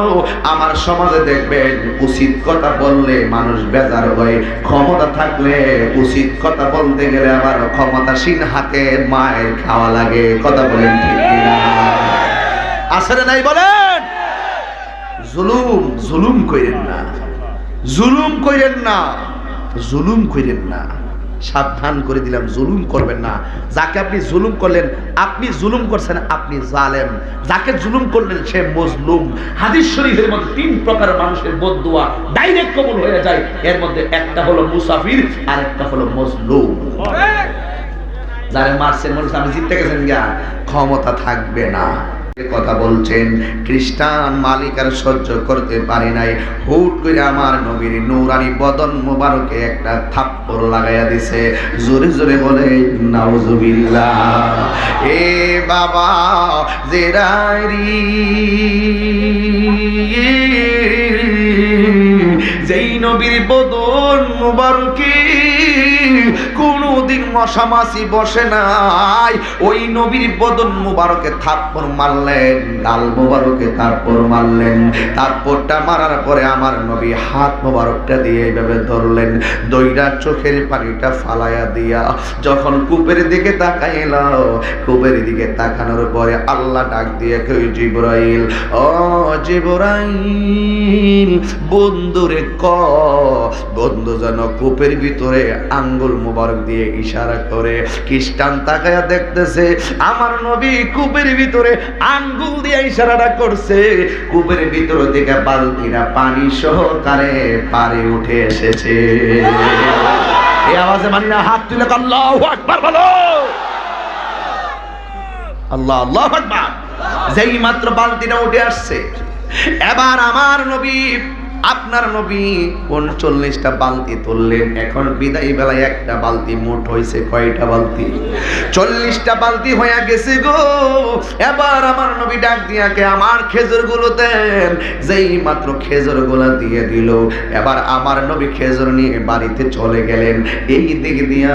আমার সমাজে দেখবেন উচিত কথা বললে মানুষ বেজার হয়, ক্ষমতা থাকলে উচিত কথা বলতে গেলে আবার ক্ষমতাসীন হাতে মায়ের খাওয়া লাগে। কথা বলেন ঠিক কিনা? আসলে নাই বলেন? জুলুম জুলুম কইরেন না, জুলুম কইরেন না, জুলুম কইরেন না। সাবধান করে দিলাম, জুলুম করবেন না। যাকে আপনি জুলুম করলেন, আপনি জুলুম করছেন, আপনি জালেম। যাকে জুলুম করলেন সে মজলুম। হাদিস শরীফের মধ্যে 3 প্রকার মানুষের বদদুয়া ডাইরেক্ট কবুল হয়ে যায়। এর মধ্যে একটা হলো মুসাফির, আর একটা হলো মজলুম। যারা মারছেন মনে আমি জিততে গেছেন গিয়া, ক্ষমতা থাকবে না। কথা বলছেন খ্রিস্টান মালিক আর সহ্য করতে পারে নাই, হুট করে আমার নবীর নূরানি বদন মোবারকে একটা থাপ্পড় লাগাইয়া দিছে। জোরে জোরে বলে নাউজুবিল্লাহ। এ বাবা জেরাইরি, যেই নবীর বদন মোবারকে কোনদিন মশা মাছি বসে নাই, ওই নবীর বদন মোবারকে থাপ্পড় মারলেন, গাল মোবারকে থাপ্পড় মারলেন। থাপ্পড়টা মারার পরে আমার নবী হাত মোবারকটা দিয়ে এইভাবে ধরলেন, দইরা চোখের পানিটা ফালাইয়া দিয়া যখন কূপের দিকে তাকাইল, কূপের দিকে তাকানোর পরে আল্লাহ ডাক দিয়ে কই, জিবরাইল, ও জিবরাইল, বন্ধুরে ক, বন্ধু যেন কূপের ভিতরে আঙ্গুল মোবারক দিয়ে ইশারা করে। খ্রিস্টান তাকায়া দেখতেছে আমার নবী কূপের ভিতরে আঙ্গুল দিয়ে ইশারাটা করছে। কূপের ভিতর থেকে বালতিরা পানি সহকারে পারে উঠে এসেছে। এই আওয়াজে মানি না, হাত তুলে আল্লাহু আকবার বলো। আল্লাহ আল্লাহু আকবার। যেই মাত্র বালতিটা উঠে আসছে, এবার আমার নবী, আপনার নবী 39টা বালতি তুললেন। এখন বিদায় বেলায় একটা বালতি মোট হয়েছে কয়টা বালতি? 40টা বালতি হয়ে গেছে গো। এবার আমার নবী ডাক দিয়াকে আমার খেজুর গুলো দেন। যেই মাত্র খেজুর গুলো দিয়ে দিল, এবার আমার নবী খেজুর নিয়ে বাড়িতে চলে গেলেন। এই দিক দিয়া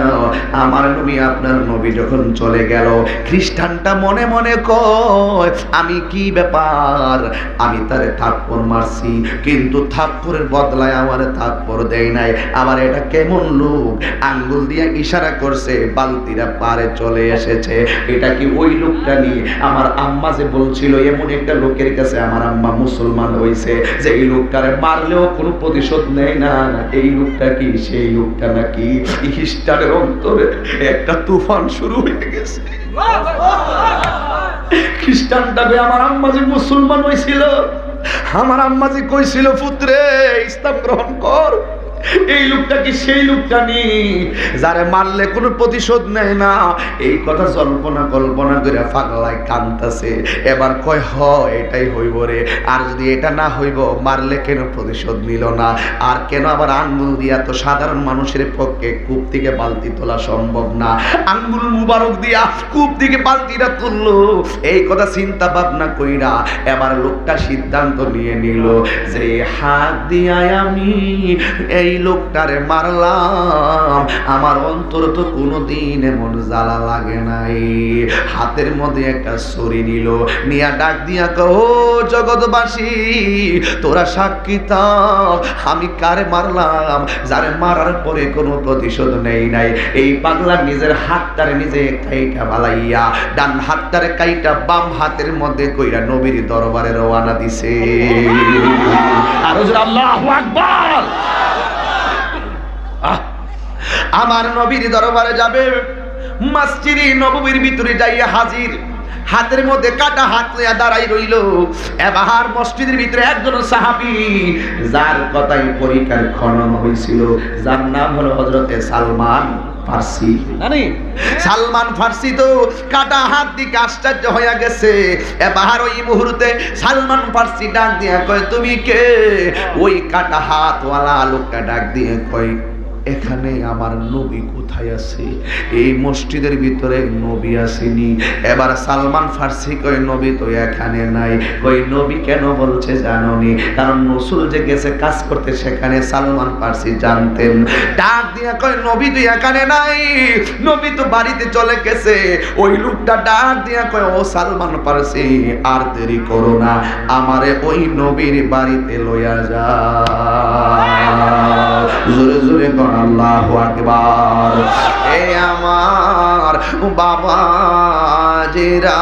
আমার নবী, আপনার নবী যখন চলে গেল, খ্রিস্টানটা মনে মনে কয়, আমি কি ব্যাপার, আমি তারে থাপ্পড় মারছি, কিন্তু থাপ্পড়ের বদলায় আমার থাপ্পড় দেয় নাই। আবার এটা কেমন লোক, আঙ্গুল দিয়ে ইশারা করছে, বালতিরা পারে চলে এসেছে। এটা কি ওই লোকটা নিয়ে আমার আম্মা যে বলছিল এমন একটা লোকের কাছে আমার আম্মা মুসলমান হয়েছে, যে এই লোকটারে মারলেও কোনো প্রতিশোধ নেয় না? এই লোকটা কি সেই লোকটা নাকি? খ্রিস্টানের অন্তরে একটা তুফান শুরু হয়ে গেছে। খ্রিস্টানটাকে আমার আম্মা যে মুসলমান হয়েছিল, আমার আম্মা যে কইছিল, পুত্রে ইসলাম গ্রহণ কর, এই লোকটা কি সেই লোকটা নি যারে মারলে কোনো প্রতিশোধ নেয় না? এই কথা কল্পনা করে পাগলায় কাঁদতেছে। এবার কয়, হ এটাই হইব রে। আর যদি এটা না হইব, মারলে কেন প্রতিশোধ নিল না? আর কেন আবার আঙ্গুল দিয়া? তো সাধারণ মানুষের পক্ষে কূপ থেকে বালতি তোলা সম্ভব না, আঙ্গুল মুবারক দিয়া কূপ থেকে বালতিটা তুললো। এই কথা চিন্তা ভাবনা কইরা এবার লোকটা সিদ্ধান্ত নিয়ে নিল যে হাত দিয়া আমি এই লোকটারে মারলাম, আমার অন্তর তো কোনোদিন এমন জ্বালা লাগে নাই। হাতের মধ্যে একটা ছুরি নিল, নিয়া ডাক দিয়া কো, জগৎবাসী তোরা সাক্ষী থাক, আমি কারে মারলাম, যারে মারার পরে কোনো প্রতিশোধ নেই নাই। এই পাগলা নিজের হাতটারে নিজে কাইটা বালাইয়া ডান হাতটারে কাইটা বাম হাতের মধ্যে কইরা নবীর দরবারে রওনা দিছে। আর আল্লাহু আকবার। আমার নবীর দরবারে যাবে, মসজিদে নববীর ভিতরে যাইয়া হাজির, হাতের মধ্যে কাটা হাত লইয়া দাঁড়াই রইল। এবার মসজিদের ভিতরে একজন সাহাবী, যার কথাই পরীক্ষার খনন হয়েছিল, যার নাম হলো হযরতে সালমান ফার্সি। জানি সালমান ফার্সি তো কাটা হাত দিকে আশ্চর্য হয়ে গেছে। এবার ওই মুহূর্তে সালমান ফার্সি ডাক দিয়ে কয়, তুমি কে? ওই কাটা হাতওয়ালা লোকটা ডাক দিয়ে কয়, এখানে আমার নবী কোথায় আছে? এই মসজিদের ভিতরে নবী আসেনি। এবার সালমান ফার্সি কই নবী তো এখানে নাই। কই নবী কেন বলছে জানোনি? কারণ রাসূল যে গেছে কাজ করতে সেখানে সালমান ফার্সি জানতেন। ডাক দিয়া কই নবী তো এখানে নাই, নবী তো বাড়িতে চলে গেছে। ওই লোকটা ডাক দিয়া কয় ও সালমান ফার্সি আর দেরি করো না, আমারে ওই নবীর বাড়িতে লইয়া যা। জোরে জোরে কর আল্লাহু আকবার। এ আমার বাবা জিরা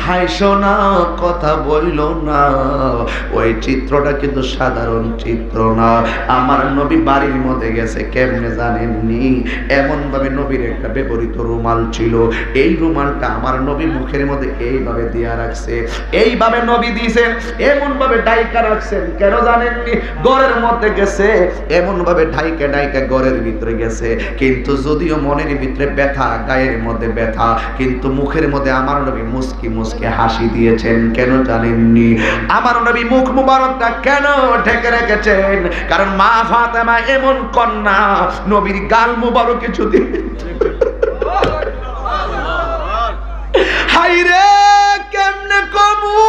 হাইসো না, কথা বইল না। ওই চিত্রটা কিন্তু সাধারণ চিত্র না। আমার নবী বাড়ির মধ্যে গেছে কেমনে জানেননি? এমন ভাবে নবীর একটা ব্যবহৃত রুমাল ছিল, এই রুমালটা আমার নবী মুখের মধ্যে এইভাবে দিয়া রাখছে, এইভাবে নবী দিয়েছেন, এমন ভাবে ডাইকা রাখছেন। কেন জানেননি? ঘরের মধ্যে গেছে, এমন ভাবে ঢাইকা ঢাইকা ঘরের ভিতরে গেছে। কিন্তু যদিও মনের ভিতরে ব্যথা, গায়ের মধ্যে ব্যথা, কিন্তু মুখের মধ্যে আমার নবী মুস্কি মুস্কি হাসি দিয়েছেন। কেন জানেননি? আমার নবী মুখ মুবারকটা কেন ঢেকে রেখেছেন? কারণ মা ফাতেমা এমন কন্যা, নবীর গাল মুবারকে যদি হাইরে কেমনে কমু,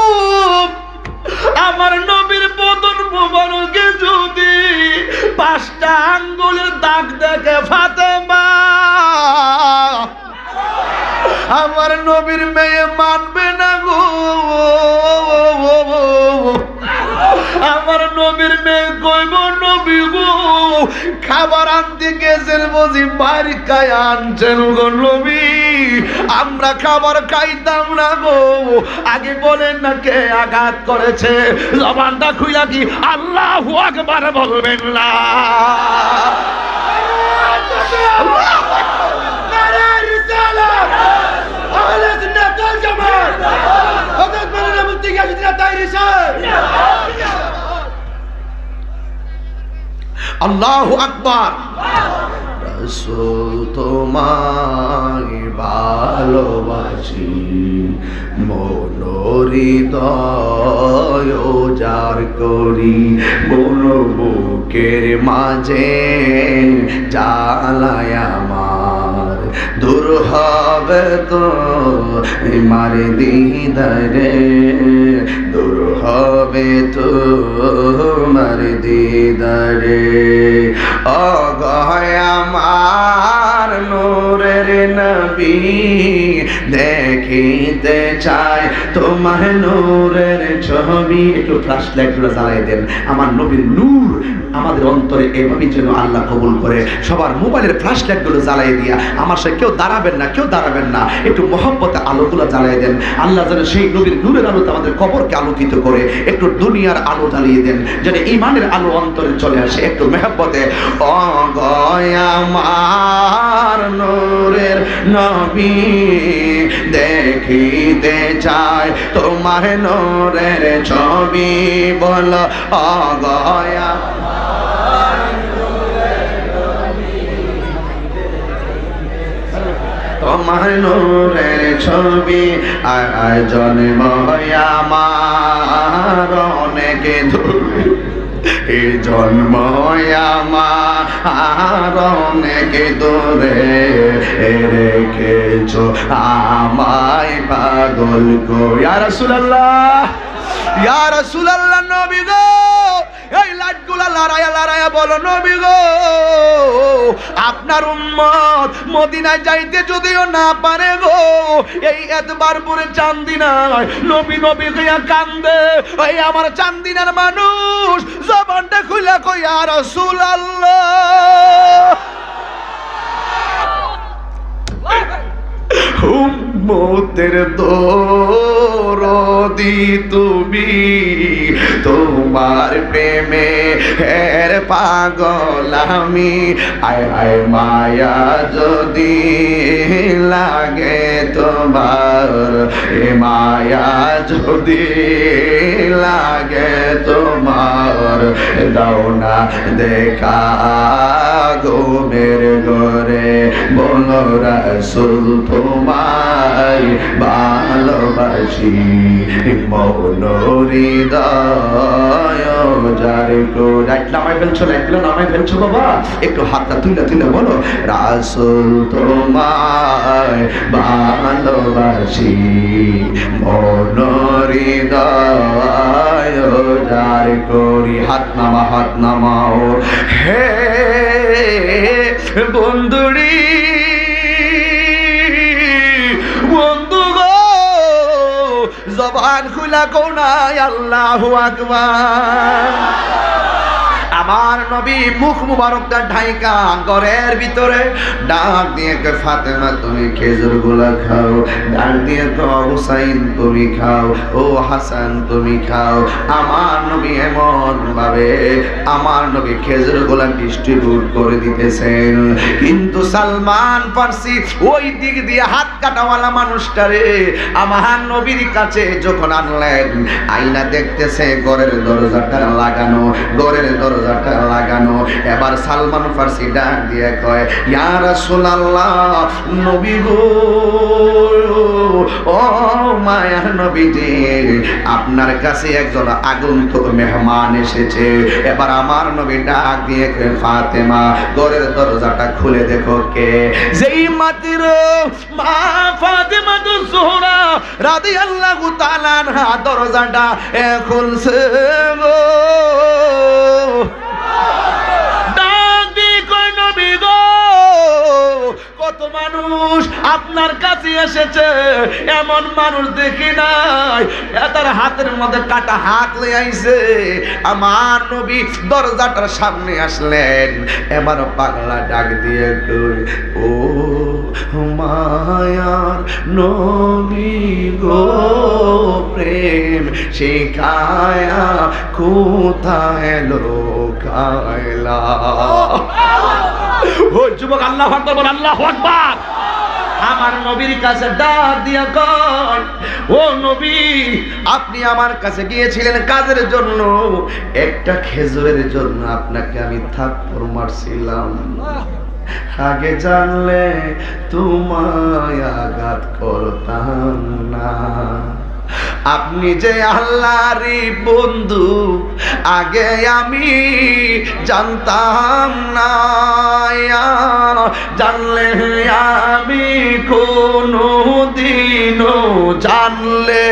আমার নবীর বদন মুবারকে যদি 5টা আঙ্গুলের দাগ দেখে ফাতেমা, আমার নবীর মেয়ে মানবে না গো। আমার নবীর মেয়ে কইব নবী গো খাবার আনতে গেছেন বুঝি বাড়ি খায় আনছেন গো নবী, আমরা খাবার খাইতাম না গো। আগে বলেন না কে আঘাত করেছে, জবানটা খুইলা কি আল্লাহু আকবার বলবেন না? আল্লাহু আকবার। রাসূল তোমায় ভালোবাসি, মনোহৃদয় উজাড় করি, মন বুকের মাঝে জ্বালায় আমার, দূর হবে তো আমার দিদারে, দূর হবে তো আমার দিদারে। ও গয় আমার নূরের নবী, দেখিতে চাই তোমার নূরের ছবি। একটু ফ্ল্যাশ লাইটগুলো জ্বালাই দেন। আমার নবীর নূর আমাদের অন্তরে এভাবেই যেন আল্লাহ কবুল করে। সবার মোবাইলের ফ্ল্যাশ লাইটগুলো জ্বালাই দিয়া আমার সাথে কেউ দাঁড়াবেন না, কেউ দাঁড়াবেন না, একটু মহব্বতে আলোগুলো জ্বালাই দেন। আল্লাহ যেন সেই নবীর নূরের আলোতে আমাদের কবরকে আলোকিত করে। একটু দুনিয়ার আলো জ্বালিয়ে দেন, যেন ঈমানের আলো অন্তরে চলে আসে। একটু মেহব্বতে ও গয় আমার নূরের নবী, দেখিতে চাই তোমার নূরের ছবি। বলো ও গয় তোমার নূরের ছবি। আর জন্ম আমার অনেক দূরে, এই জন্ম আমার অনেক দূরে, রেখেছ আমায় পাগল গো। ইয়া রাসূলুল্লাহ, ইয়া রাসূলুল্লাহ, নবী গো এই লাইটগুলা লড়াইয়া লড়াইয়া বলো নবী গো, আপনার উম্মত মদিনায় যাইতে যদিও না পারে গো, এই এতবারপুরে চান্দিনায় নবী নবী হইয়া কান্দে। ওই আমার চান্দিনার মানুষ জবানটা খুইলা কই ইয়া রাসূলুল্লাহ, উম্মতের দরদি তুমি, তোমার প্রেমে হের পাগল আমি। আয় আয় মায়া যদি লাগে তোমার, এ মায়া যদি লাগে তোমার, দাও না দেখা ঘুমের ঘরে। বলো রাসূল তোমার ভালোবাসি মন হৃদয় যারে গো। রাইট নামাই ফেলছো, রাইটগুলো নামাই ফেলছো বাবা, একটু হাতটা তুলে তুলে বলো, রাসূল তোমায় ভালোবাসি মন হৃদয় যারে করি। হাত নামা, হাত নামাও। হে বন্ধুরি, বন্ধু গো, জবান খুলা কোনায় আল্লাহু আকবার। আমার নবী মুখ মুবারকটা ঢাইকা ঘরের ভিতরে ডাক দিয়ে কে ফাতেমা তুমি খেজুর গুলা খাও, ডাক দিয়ে তো হুসাইন তুমি খাও, ও হাসান তুমি খাও। আমার নবী এমন ভাবে আমার নবী খেজুর গুলা ডিস্ট্রিবিউট করে দিতেছেন, কিন্তু সালমান ফার্সি ওই দিক দিয়ে হাত কাটাওয়ালা মানুষটারে আমার নবীর কাছে যখন আনলেন, আয়না দেখতেছে ঘরের দরজাটা লাগানো, ঘরের দরজাটা লাগানো। এবার সালমান ফার্সি ডাক দিয়ে কয়, ইয়া রাসূলুল্লাহ, নবী গো, ও মায়ার নবীজি, আপনার কাছে একজন আগন্তুক মেহমান এসেছে। এবার আমার নবী ডাক দিয়ে কয়, ফাতেমা ঘরের দরজাটা খুলে দেখো কে। যেই মাত্র মা ফাতেমা তো জোহরা রাদিয়াল্লাহু তাআলা আনহা দরজাটা খুলছে গো, কত মানুষ আপনার কাছে এসেছে, এমন মানুষ দেখি নাই। তার হাতের মধ্যে কাটা হাত লয়ে আইছে। আমার নবী দরজাটার সামনে আসলেন। এবার পাগলা ডাক দিয়ে কই, ও মায়ার নবী গো, প্রেম শিখায়া কোথায় লোকাইলা। ও যুবক, আল্লাহু আকবার বল, আল্লাহু আকবার। আমার নবীর কাছে ডাক দিয়া কয়, ও নবী, আপনি আমার কাছে গিয়েছিলেন কাজের জন্য, একটা খেজুরের জন্য আপনাকে আমি থাপ্পড় মারছিলাম। আগে জানলে তোমায় আঘাত করতাম না। আপনি যে আল্লাহরই বন্ধু আগে আমি জানতাম না, জানলে আমি কোনো দিনও, জানলে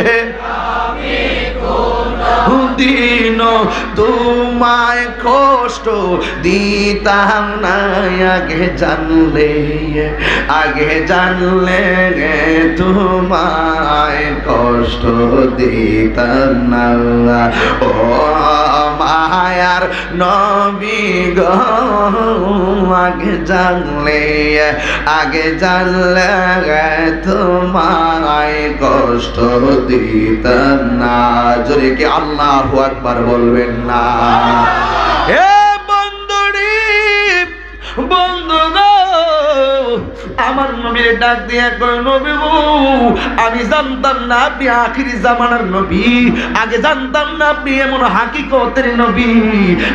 দিন তোমায় কষ্ট দিতাম না। আগে জানলে, আগে জানলে তোমায় কষ্ট দিতাম না। ও মায়ার নবী গো, আগে জানলে, আগে জানলে তোমায় কষ্ট দিতাম না। জোরে কি আল্লাহু আকবার বলবেন না? হে বন্ধুরি, বন্ধু গো, আমার নবীর ডাক দিয়ে কই, নবী গো, আমি জানতাম না আপনি আখিরি জামানার নবী, আগে জানতাম না আপনি এমন হাকিকতের নবী,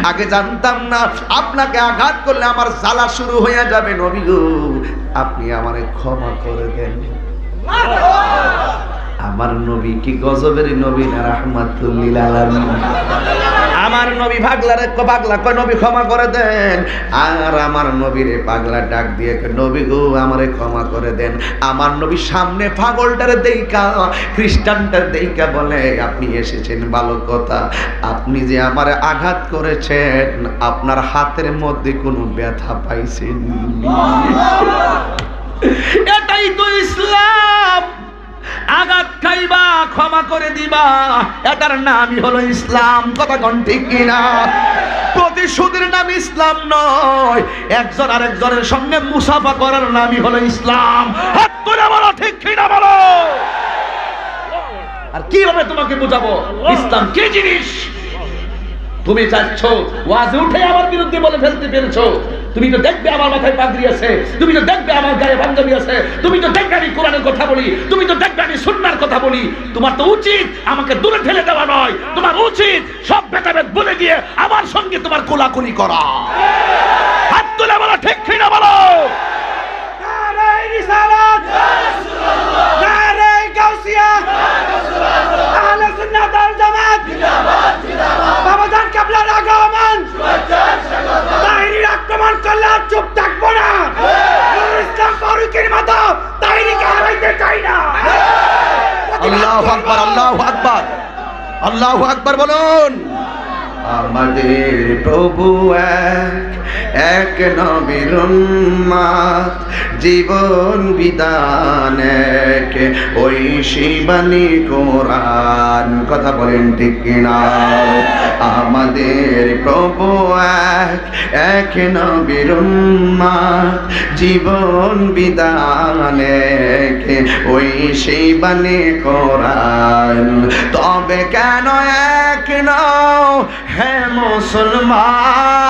আগে জানতাম না আপনাকে আঘাত করলে আমার জ্বালা শুরু হয়ে যাবে। নবী গো, আপনি আমারে ক্ষমা করে দেন। আমার নবী কি গজবের নবী না রাহমাতুল লিল আলামিন। আমার নবী পাগলারে পাগলা কয়, নবী ক্ষমা করে দেন। আর আমার নবীরে পাগলা ডাক দিয়ে কয়, নবী গো, আমারে ক্ষমা করে দেন। আমার নবী সামনে পাগলটারে দেইকা, খ্রিস্টানটারে দেইকা বলে, আপনি এসেছেন ভালো কথা, আপনি যে আমারে আঘাত করেছেন, আপনার হাতের মধ্যে কোনো ব্যথা পাইছেন? এটাই তো ইসলাম। আঘাত খাইবা, ক্ষমা করে দিবা, এটার নামই হলো ইসলাম। কথা কোন ঠিক কিনা? প্রতিশোধের নাম ইসলাম নয়, একজন আরেকজনের সঙ্গে মুসাফা করার নামই হলো ইসলাম। হাত তুলে বলো, ঠিক কিনা বলো। আর কিভাবে তোমাকে বুঝাবো ইসলাম কি জিনিস? তুমি চাচ্ছ ওয়াজে উঠে আমার বিরুদ্ধে বলে ফেলতে পেরেছো, তুমি তো দেখবে আমার মাথায় পাগড়ি আছে, তুমি তো দেখবে আমার গায়ে পাঞ্জাবি আছে, তুমি তো দেখবে আমি কোরআনের কথা বলি, তুমি তো দেখবে আমি সুন্নাহর কথা বলি। তোমার তো উচিত আমাকে দূরে ঠেলে দেওয়া নয়, তোমার উচিত সব ভেদাভেদ বলে দিয়ে আমার সঙ্গে তোমার কোলাকুলি করা। হাত তুলে বলো, ঠিক কিনা বলো। নারে রিসালাত, নারে আল্লাহু আকবার, আল্লাহু আকবার, আল্লাহু আকবার বলুন। আমাদের প্রভু এক নবীর উম্মত, জীবন বিধান এক, ওই শিবানী কোরআন। কথা বলেন ঠিক কিনা? আমাদের প্রভু এক নবীর উম্মত, জীবন বিধান এক, ওই শিবানী কোরআন। তবে কেন এক নও হে মুসলমান,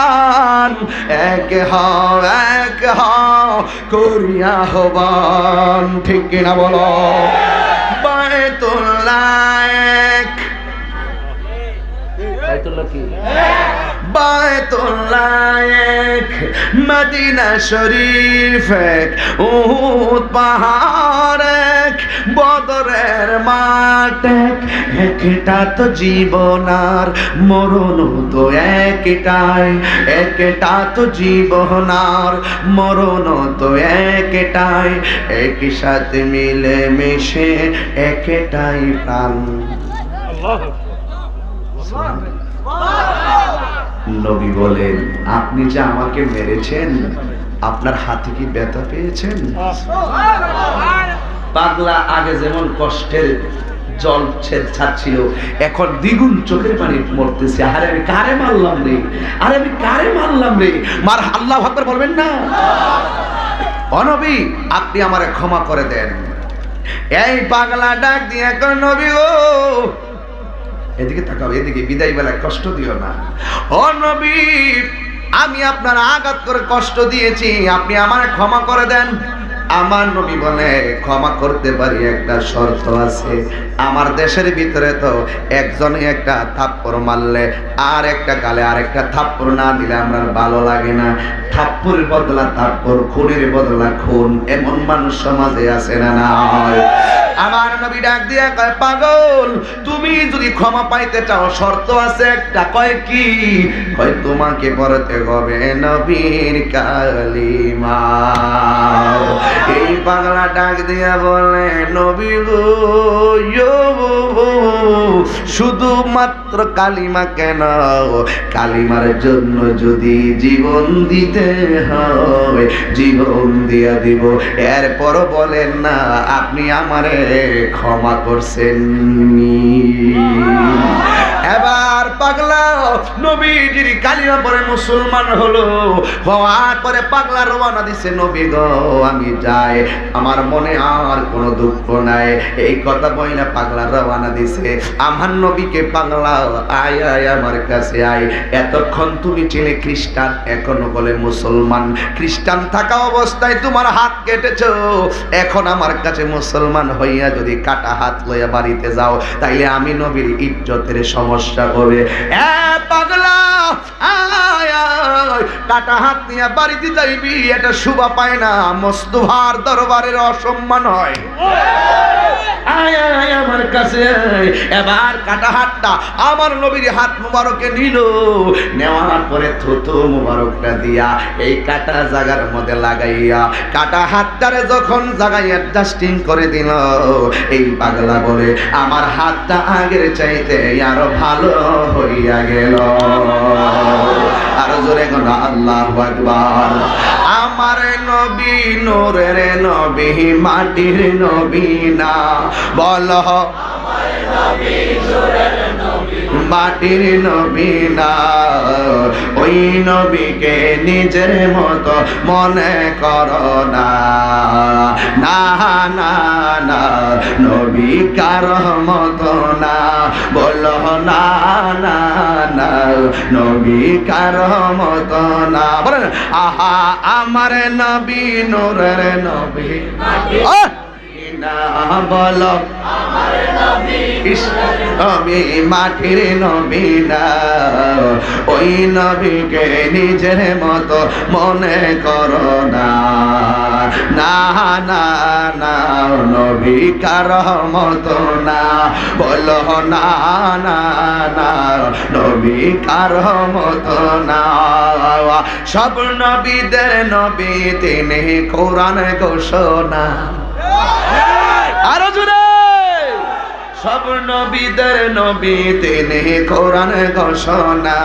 এক হও করিয়া আহ্বান। ঠিক কিনা বলো? বায়তুল্লাহ এক, বায়তুল্লাহ কি? বায়তুল্লাহ এক, মদিনা শরীফ এক, উহুদ পাহাড় এক, বদরের মাঠ এক। একটা তো জীবন আর মরণ তো একটাই, একটা তো জীবন আর মরণ তো একটাই, একই সাথে মিলে মিশে একটাই প্রাণ। নবী বলেন, আপনি যে আমাকে মেরেছেন, আপনার হাতে কি ব্যথা পেয়েছেন? পাগলা আগে যেমন কষ্টের জল ছাড়ছিল, এখন দ্বিগুণ চোখের পানি মরতেছে। আরে আমি কারে মারলাম রে, আরে আমি কারে মারলাম রে। মার আল্লাহু আকবার বলবেন না? ও নবী, আপনি আমারে ক্ষমা করে দেন। এই পাগলা ডাক দিয়ে কর, নবী গো, এদিকে তাকাও, এদিকে, বিদায় বেলায় কষ্ট দিও না। ও নবী, আমি আপনার আঘাত করে কষ্ট দিয়েছি, আপনি আমারে ক্ষমা করে দেন। আমার নবী বলে, ক্ষমা করতে পারি, একটা শর্ত আছে। আমার দেশের ভিতরে তো একজনে একটা থাপ্পড় মারলে আর একটা গালে আর একটা থাপ্পড় না দিলে আমরা ভালো লাগে না। থাপ্পড়ের বদলা থাপ্পড়, খুনের বদলা খুন, এমন মানুষ সমাজে আছে না নাই? আমার নবী ডাক দিয়া কয়, পাগল, তুমি যদি ক্ষমা পাইতে চাও শর্ত আছে একটা। কয় কি? কয় তোমাকে পড়তে হবে নবীর কালিমা। এই পাগলা ডাক দিয়া বলে, নবী গো, শুধুমাত্র কালিমা কেন, কালিমার জন্য যদি জীবন দিতে হয় জীবন দিয়া দিব। এরপরও বলেন না আপনি আমারে ক্ষমা করছেন। এবার পাগলা নবীজির কালিমা পরে মুসলমান হলো। হওয়ার পরে পাগলা রওনা দিছে, নবী গো আমি যাই, আমার মনে আর কোনো দুঃখ নাই। এই কথা বইলা পাগলা রওনা দিছে। আমার নবীকে পাগলা, আয় আয় আমার কাছে আয়, এতক্ষণ তুমি ছিলে খ্রিস্টান, এখনো বলে মুসলমান। খ্রিস্টান থাকা অবস্থায় তোমার হাত কেটেছো, এখন আমার কাছে মুসলমান হইয়া যদি কাটা হাত লইয়া বাড়িতে যাও, তাইলে আমি নবীর ইজ্জতের সমস্যা হবে। এ পাগলা, আয় আয়, কাটা হাত নিয়ে বাড়িতে যাইবি, এটা শোভা পায় না, মোস্তফার দরবারের অসম্মান হয়। আয় আয় আমার কাছে। এবার কাটা হাতটা আমার নবীর হাত মুবারকে নিল, নেওয়ার পরে থুতু মুবারকটা দিয়া এই কাটা জায়গার মধ্যে লাগাইয়া কাটা হাতটারে যখন জায়গায় অ্যাডজাস্টিং করে দিল, এই পাগলা বলে, আমার হাতটা আগের চাইতে আরো ভালো হইয়া গেল। আরো জোরে কোন আল্লাহু আকবার। আমার নবী নূরের নবী, মাটির নবী না, বলো মাটির নবী না, ওই নবীকে নিজের মতো মনে করো না। না না না, নবী কারো মতো না, বলো না না না, নবী কারো মতো না। বলেন, আহা আমার নবী নূরের নবী, না বলো নবী মাটির নবী না, ওই নবীকে নিজের মতো মনে করো না। না না না, নবী কারো মতো না, বলো না না না, নবী কারো মতো না। সব নবীদের নবী তিনি, কোরআন ঘোষণা। আরো জোরে, সব নবীদের নবী তিনি কোরআন ঘোষণা,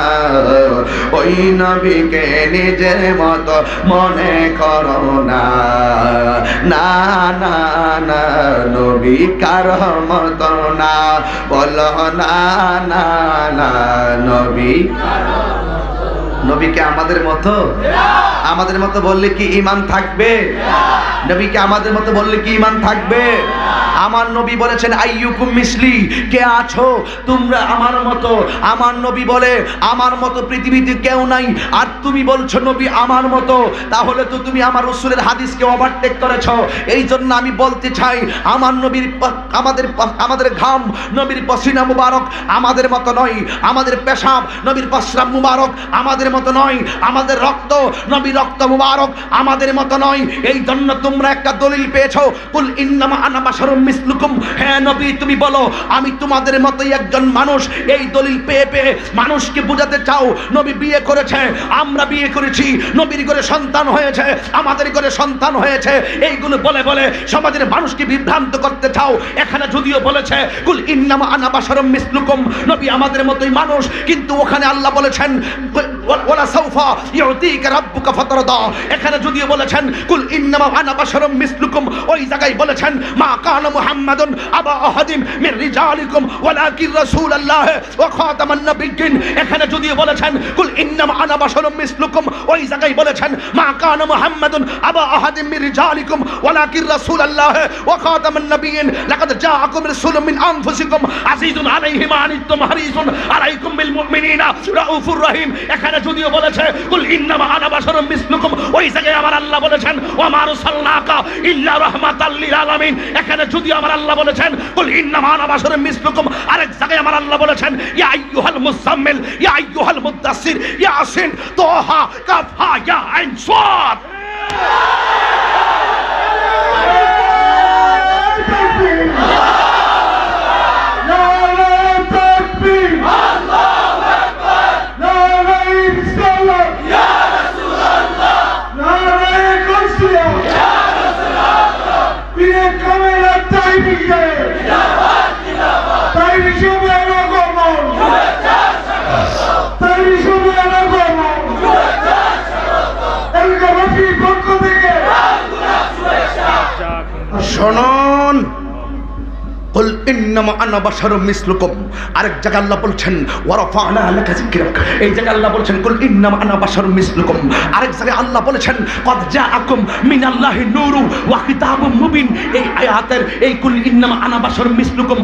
ওই নবীকে নিজের মতো মনে করো না, না না না নবী কারো মতো না, বলো না না না নবী নবীকে আমাদের মতো, আমাদের মতো বললে কি ঈমান থাকবে? নবীকে আমাদের মতো বললে কি ঈমান থাকবে? আমার নবী বলেছেন আইয়ুকুম মিসলি, কে আছো তোমরা আমার মতো। আমার নবী বলে আমার মতো পৃথিবীতে কেউ নাই, আর তুমি বলছো নবী আমার মতো, তাহলে তো তুমি আমার রাসূলের হাদিসকে ওভারটেক করেছো। এই জন্য আমি বলতে চাই আমার নবীর আমাদের ঘাম নবীর পসিনা মুবারক আমাদের মতো নয়, আমাদের পেশাব নবীর পশরাব মুবারক আমাদের মতো নয়, আমাদের রক্ত নবীর রক্ত মুবারক আমাদের মতো নয়। এই জন্য তোমরা একটা দলিল পেয়েছো, কুল ইন্নামা আনা বাশারুম মিসলুকুম, হ্যাঁ নবী তুমি বলো আমি তোমাদের মতোই একজন মানুষ। এই দলিল পেয়ে পেয়ে মানুষকে বোঝাতে চাও নবী বিয়ে করেছে, আমরা বিয়ে করেছি, নবীর ঘরে সন্তান হয়েছে, আমাদের ঘরে সন্তান হয়েছে, এইগুলো বলে বলে সমাজের মানুষকে বিভ্রান্ত করতে চাও। এখানে যদিও বলেছে কুল ইন্নামা আনা বাশারুম মিসলুকুম, নবী আমাদের মতোই মানুষ, কিন্তু ওখানে আল্লাহ বলেছেন ওয়ালা সাউফা ইউতিকা রাব্বুকা ফাতারদা। এখানে যদিও বলেছেন কুল ইন্নামা আনা বাশারুম মিসলুকুম, ওই জায়গায় বলেছেন মা কানা মুহাম্মাদুন আবা আহাদিম মির রিজালিকুম ওয়ালাকিন রাসূলুল্লাহ ওয়া খাতামান নাবিয়্যিন। এখানে যদিও বলেছেন কুল ইন্নামা আনা বাশারুম মিসলুকুম, ওই জায়গায় বলেছেন মা কানা মুহাম্মাদুন আবা আহাদিম মির রিজালিকুম ওয়ালাকিন রাসূলুল্লাহ ওয়া খাতামান নাবিয়্যিন। লাকাদ জাআকুম রাসূলুম মিন আনফুসিকুম আজিজুন আলাইহি মা আনিতুম হারিসুন আলাইকুম বিল মুমিনিনা রাউফুর রহিম। এখানে যদিও বলেছে কুল ইন্নামা আনা বাশারুম মিসলুকুম, ওই জায়গায় আমার আল্লাহ বলেছেন ওয়া মা আরসালনাকা ইল্লা রাহমাতাল লিল আলামিন। এখানে যদিও আমার আল্লাহ বলেছেন কুল ইন্নামা আনা বাশারুম মিসলুকুম, আরেক জায়গায় আমার আল্লাহ বলেছেন ইয়া আইয়ুহাল মুযাম্মিল ইয়া আইয়ুহাল মুদ্দাসসির ইয়াসিন তাহা কাফা ইয়া আইন সাদ। শুনুন কুল ইন্নামা আনা বাশারুম মিসলুকুম, আরেক জায়গায় আল্লাহ বলছেন ওয়া রাফা'না লাকা যিকরাক। এই জায়গায় আল্লাহ বলছেন কুল ইন্নামা আনা বাশারুম মিসলুকুম, আরেক জায়গায় আল্লাহ বলেছেন ক্বাদ জাআকুম মিনাল্লাহি নূরু ওয়া কিতাবুম মুবিন। এই আয়াতের এই কুল ইন্নামা আনা বাশারুম মিসলুকুম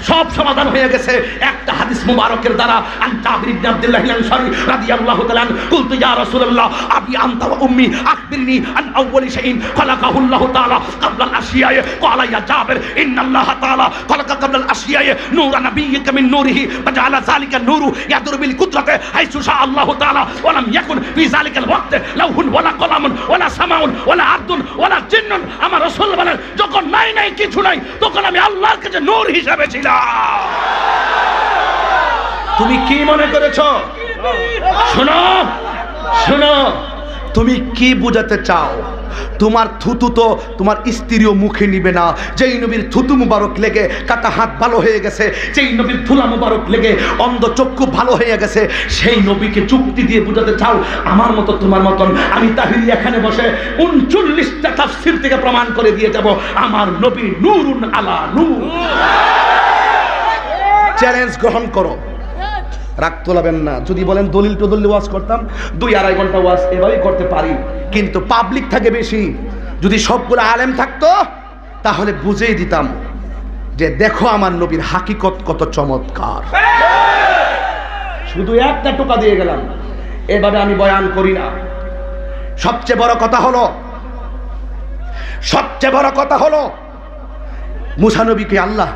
সব সমাধান হয়ে গেছে একটা হাদিস মুবারকের দ্বারা। আন জাবির ইবনে আব্দুল্লাহ আল-আনসারী রাদিয়াল্লাহু তাআলা কুলতু ইয়া রাসূলুল্লাহ আবি আনতা ওয়া উম্মি আখবিরনি আন আউওয়ালি শাইইন খালাকাহুল্লাহু তাআলা ক্বাবলা আল-আশিয়া। ক্বালা ইয়া জাবির ইন্নাল্লাহ তাআলা খালাকা ক্বাবলা আল-আশিয়া নূরা নাবিয়্যিকা মিন নূরিহি ফাজআলা যালিকা নূরু ইয়াদুরু বিল কুদরাতি হাইসু শা আল্লাহু তাআলা ওয়া লাম ইয়াকুন ফি যালিকা আল-ওয়াক্ত লাউহুন ওয়ালা কলামুন ওয়ালা সামাউন ওয়ালা আরদুন ওয়ালা জিন্নুন। আমার রাসূল বলেন যখন নাই কিছু নাই তখন আমি আল্লাহর কাছে নূর হিসেবে ছিলাম। তুমি কি মনে করেছো? শোনো শোনো, তুমি কি বুঝাতে চাও? তোমার থুতু তো তোমার স্ত্রীও মুখে নিবে না। যেই নবীর থুতু মুবারক লেগে কাটা হাত ভালো হয়ে গেছে, যেই নবীর থুলা মুবারক লেগে অন্ধ চক্ষু ভালো হয়ে গেছে, সেই নবীকে যুক্তি দিয়ে বুঝাতে চাও আমার মতো তোমার মতন। আমি তাহিরি এখানে বসে 39টা তাফসীর থেকে প্রমাণ করে দিয়ে যাব আমার নবী নূরুন আলা নূর। চ্যালেঞ্জ গ্রহণ করো, রাগ তোলাবেন না। যদি বলেন দলিল টদলিল ওয়াজ করতাম 2-2.5 ঘন্টা ওয়াজ এভাবেই করতে পারি, কিন্তু পাবলিক থাকে বেশি। যদি সবগুলো আলেম থাকতো তাহলে বুঝিয়ে দিতাম যে দেখো আমার নবীর হাকিকত কত চমৎকার। শুধু একটা টোকা দিয়ে গেলাম, এভাবে আমি বয়ান করি না। সবচেয়ে বড় কথা হলো মুসা নবীকে আল্লাহ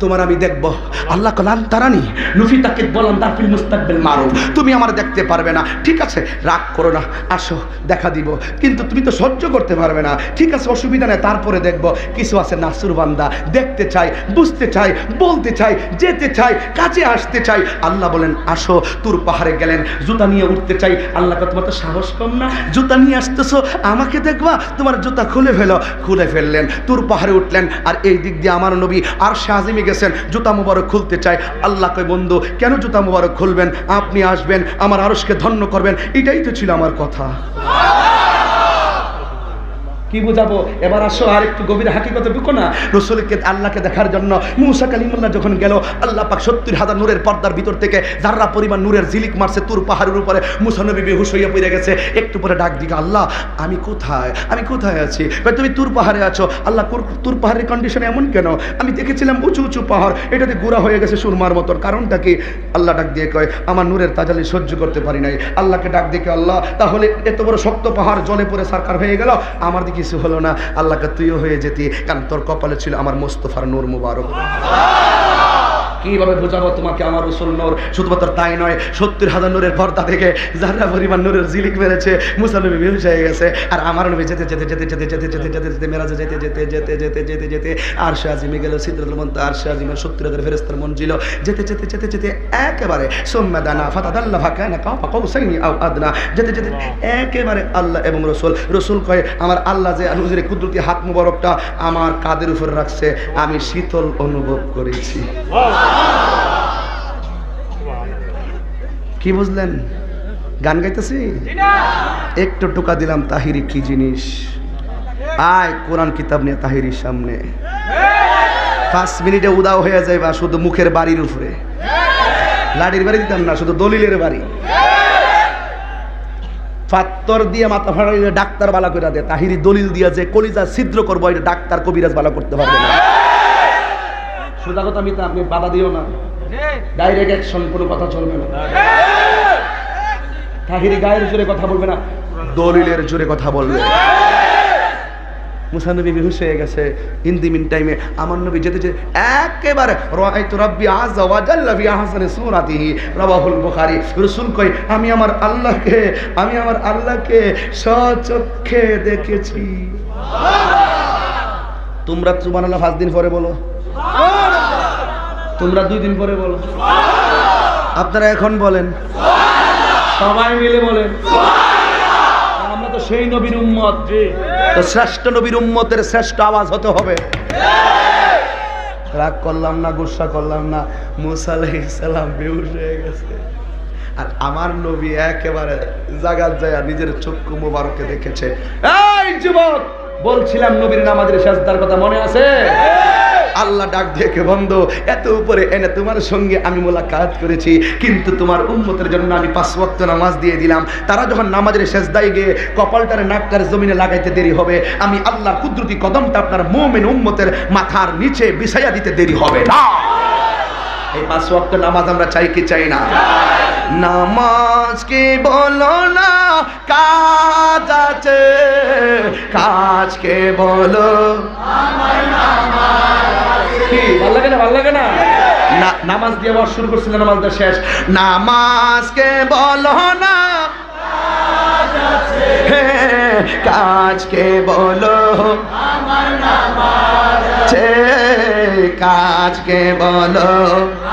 তোমার আমি দেখবো, আল্লাহ কলান তারানি নুফি তাকে বলাম দাফিল মুস্তাকবিল মারুফ, তুমি আমার দেখতে পারবে না, ঠিক আছে রাগ করো না, আসো দেখা দিব, কিন্তু তুমি তো সহ্য করতে পারবে না, ঠিক আছে অসুবিধা নেই, তারপরে দেখবো। কিছু আছে নাসুর বান্দা, দেখতে চাই, বুঝতে চাই, বলতে চাই, যেতে চাই, কাছে আসতে চাই। আল্লাহ বলেন আসো। তুর পাহাড়ে গেলেন, জুতা নিয়ে উঠতে চাই, আল্লাহ তোমার তো সাহস কম না, জুতা নিয়ে আসতেছো আমাকে দেখবা, তোমার জুতা খুলে ফেললেন। তুর পাহাড়ে উঠলেন, আর এই দিক দিয়ে আমার নবী আর শাহজিমে গেছেন, জুতা মুবারক খুলতে চাই। আল্লাহ কয় বন্ধু কেন জুতা মুবারক খুলবেন, আপনি আসবেন আমার আরশকে ধন্য করবেন, এটাই তো ছিল আমার কথা। কি বুঝাবো? এবার আসো আর একটু গভীর হাকিকতে ঢুকো না। রাসূলকে আল্লাহকে দেখার জন্য মুসা কালিমুল্লাহ যখন গেল, আল্লাহ পাক 70,000 নূরের পর্দার ভিতর থেকে যারা পরিমাণ নূরের ঝিলিক মারছে তুর পাহাড়ের উপরে। মুসা নবী বেহুশ হইয়া পড়ে গেছে। একটু পরে ডাক দিকে, আল্লাহ আমি কোথায়, আমি কোথায় আছি? ভাই তুমি তুর পাহাড়ে আছো। আল্লাহ তুর পাহাড়ের কন্ডিশন এমন কেন? আমি দেখেছিলাম উঁচু উঁচু পাহাড়, এটাতে গুড়া হয়ে গেছে সুরমার মতন, কারণটা কি? আল্লাহ ডাক দিয়ে কয় আমার নূরের তাজালি সহ্য করতে পারি নাই। আল্লাহকে ডাক দেখে, আল্লাহ তাহলে এত বড় শক্ত পাহাড় জলে পড়ে সারকার হয়ে গেল, আমার দিকে কিছু হলো না। আল্লাহকে তুইও হয়ে যেতি, কারণ তোর কপালে ছিল আমার মোস্তফার নূর মুবারক। কিভাবে বোঝাবো তোমাকে আমার রাসূল নূর? শুধুমাত্র তাই নয়, 70,000 নূরের পর্দা থেকে যারা পরিমাণ নূরের ঝিলিক মেরেছে, মুসা নবী বেহুশ হয়ে গেছে। আর আমার নবী যেতে যেতে যেতে যেতে যেতে যেতে যেতে যেতে মেরাজে যেতে যেতে যেতে যেতে যেতে যেতে আরশে আজিমে গেল, সিদরাতুল মুনতাহা, আরশে আজিমের 70,000 ফেরেশতার মঞ্জিল যেতে যেতে যেতে যেতে একেবারে সুম্মা দানা ফাতাদাল্লা ফাকানা কাবা কাউসাইনি আও আদনা, যেতে যেতে একেবারে আল্লাহ এবং রাসূল কয় আমার আল্লাহ যে হুজুরে কুদরতি হাত মুবারকটা আমার কাঁধের উপর রাখছে, আমি শীতল অনুভব করেছি। কি বুঝলেন? গান গাইতেছি? একটু টোকা দিলাম তাহিরি কি জিনিস। আয় কোরআন কিতাব নিয়ে তাহিরির সামনে 5 মিনিটে উদাও হয়ে যায়, বা শুধু মুখের বাড়ির উপরে, লাড়ির বাড়ি দিতাম না, শুধু দলিলের বাড়ি। পাত্তর দিয়ে মাথা ফাটাইলে ডাক্তার বালা করে দেয়, তাহিরি দলিল দিয়া যে কলিজা ছিদ্র করবো এটা ডাক্তার কবিরাজ বালা করতে পারবে না। সোজা কথা, আমি আপনি বাধা দিও না, ডাইরেক্ট অ্যাকশন, কোনো কথা চলবে না। তাহিরি গায়ের জোরে কথা বলবে না, দলিলের জোরে কথা বলবে। মুসা নবী বেহুশ হয়ে গেছে। ইন দি মিন টাইমে আমার নবী যেতে যেতে একেবারে রাআইতু রাব্বি আযজা ওয়া জাল্লা ফি আহসানি সূরাতিহি, রাওয়াহুল বুখারী। রাসূল কই আমি আমার আল্লাহকে স্বচক্ষে দেখেছি। তোমরা সুবহানাল্লাহ 5 দিন পরে বলো, তোমরা 2 দিন পরে বলো, আপনারা এখন বলেন, সবাই মিলে বলেন। আমরা তো সেই নবীর উম্মত, তো শ্রেষ্ঠ নবীর উম্মতের শ্রেষ্ঠ আওয়াজ হতে হবে। রাগ করলাম না, গুসা করলাম না। মুসা আলাইহিস সালাম বেহুশ হয়ে গেছে, আর আমার নবী একেবারে জাগাত যায় নিজের চক্ষু মোবারকে দেখেছে। এই যুবক, বলছিলাম নবীর নামাজের সিজদার কথা মনে আছে? আল্লাহ ডাক দিয়ে বন্ধু এত উপরে এনে তোমার সঙ্গে আমি মোলাকাত করেছি, কিন্তু তোমার উম্মতের জন্য আমি 5 ওয়াক্ত নামাজ দিয়ে দিলাম। তারা যখন নামাজের সিজদায় গিয়ে কপালটারে নাকটারে জমিনে লাগাইতে দেরি হবে, আমি আল্লাহর কুদরতি কদমটা আপনার মুমিন উম্মতের মাথার নিচে বিছাইয়া দিতে দেরি হবে না। এই 5 ওয়াক্ত নামাজ আমরা চাই কি চাই না? নামাজ কি বলো না কাজ আছে, কাজকে বলো আমার নামাজ আছে। কি ভালো লাগে না? ভালো লাগে না? নামাজ দিয়ে আবার শুরু করছিলেন, নামাজটা শেষ। নামাজকে বলো না কাজ আছে, কাজকে বলো আমার নামাজ আছে, কাজকে বলো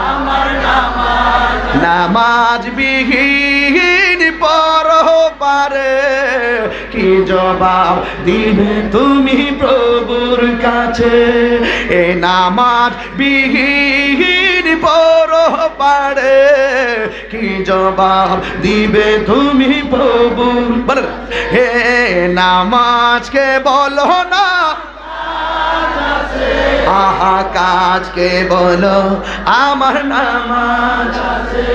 আমার নামাজ। নামাজ বিহীন পরপারে কি জবাব দিবে তুমি প্রভুর কাছে? এ নামাজ বিহীন পরপারে কি জবাব দিবে তুমি প্রভুর? বলেন, হে নামাজকে বলো না আহা, কাজকে বলো আমার নামাজ আছে।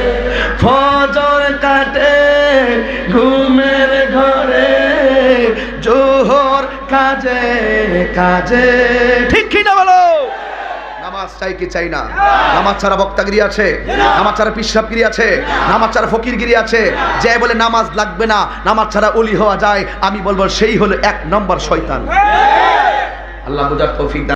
ফজর কাটে ঘুমের ঘরে, জোহর কাজে কাজে। ঠিক কি না বলো? নামাজ চাই কি চাই না? নামাজ ছাড়া বক্তাগিরি আছে, নামাজ ছাড়া পিশাবগিরি আছে, নামাজ ছাড়া ফকিরগিরি আছে। যে বলে নামাজ লাগবে না, নামাজ ছাড়া ওলি হওয়া যায়, আমি বলবো সেই হলো 1 নম্বর শয়তান। আল্লাহ বুঝার তৌফিক দান।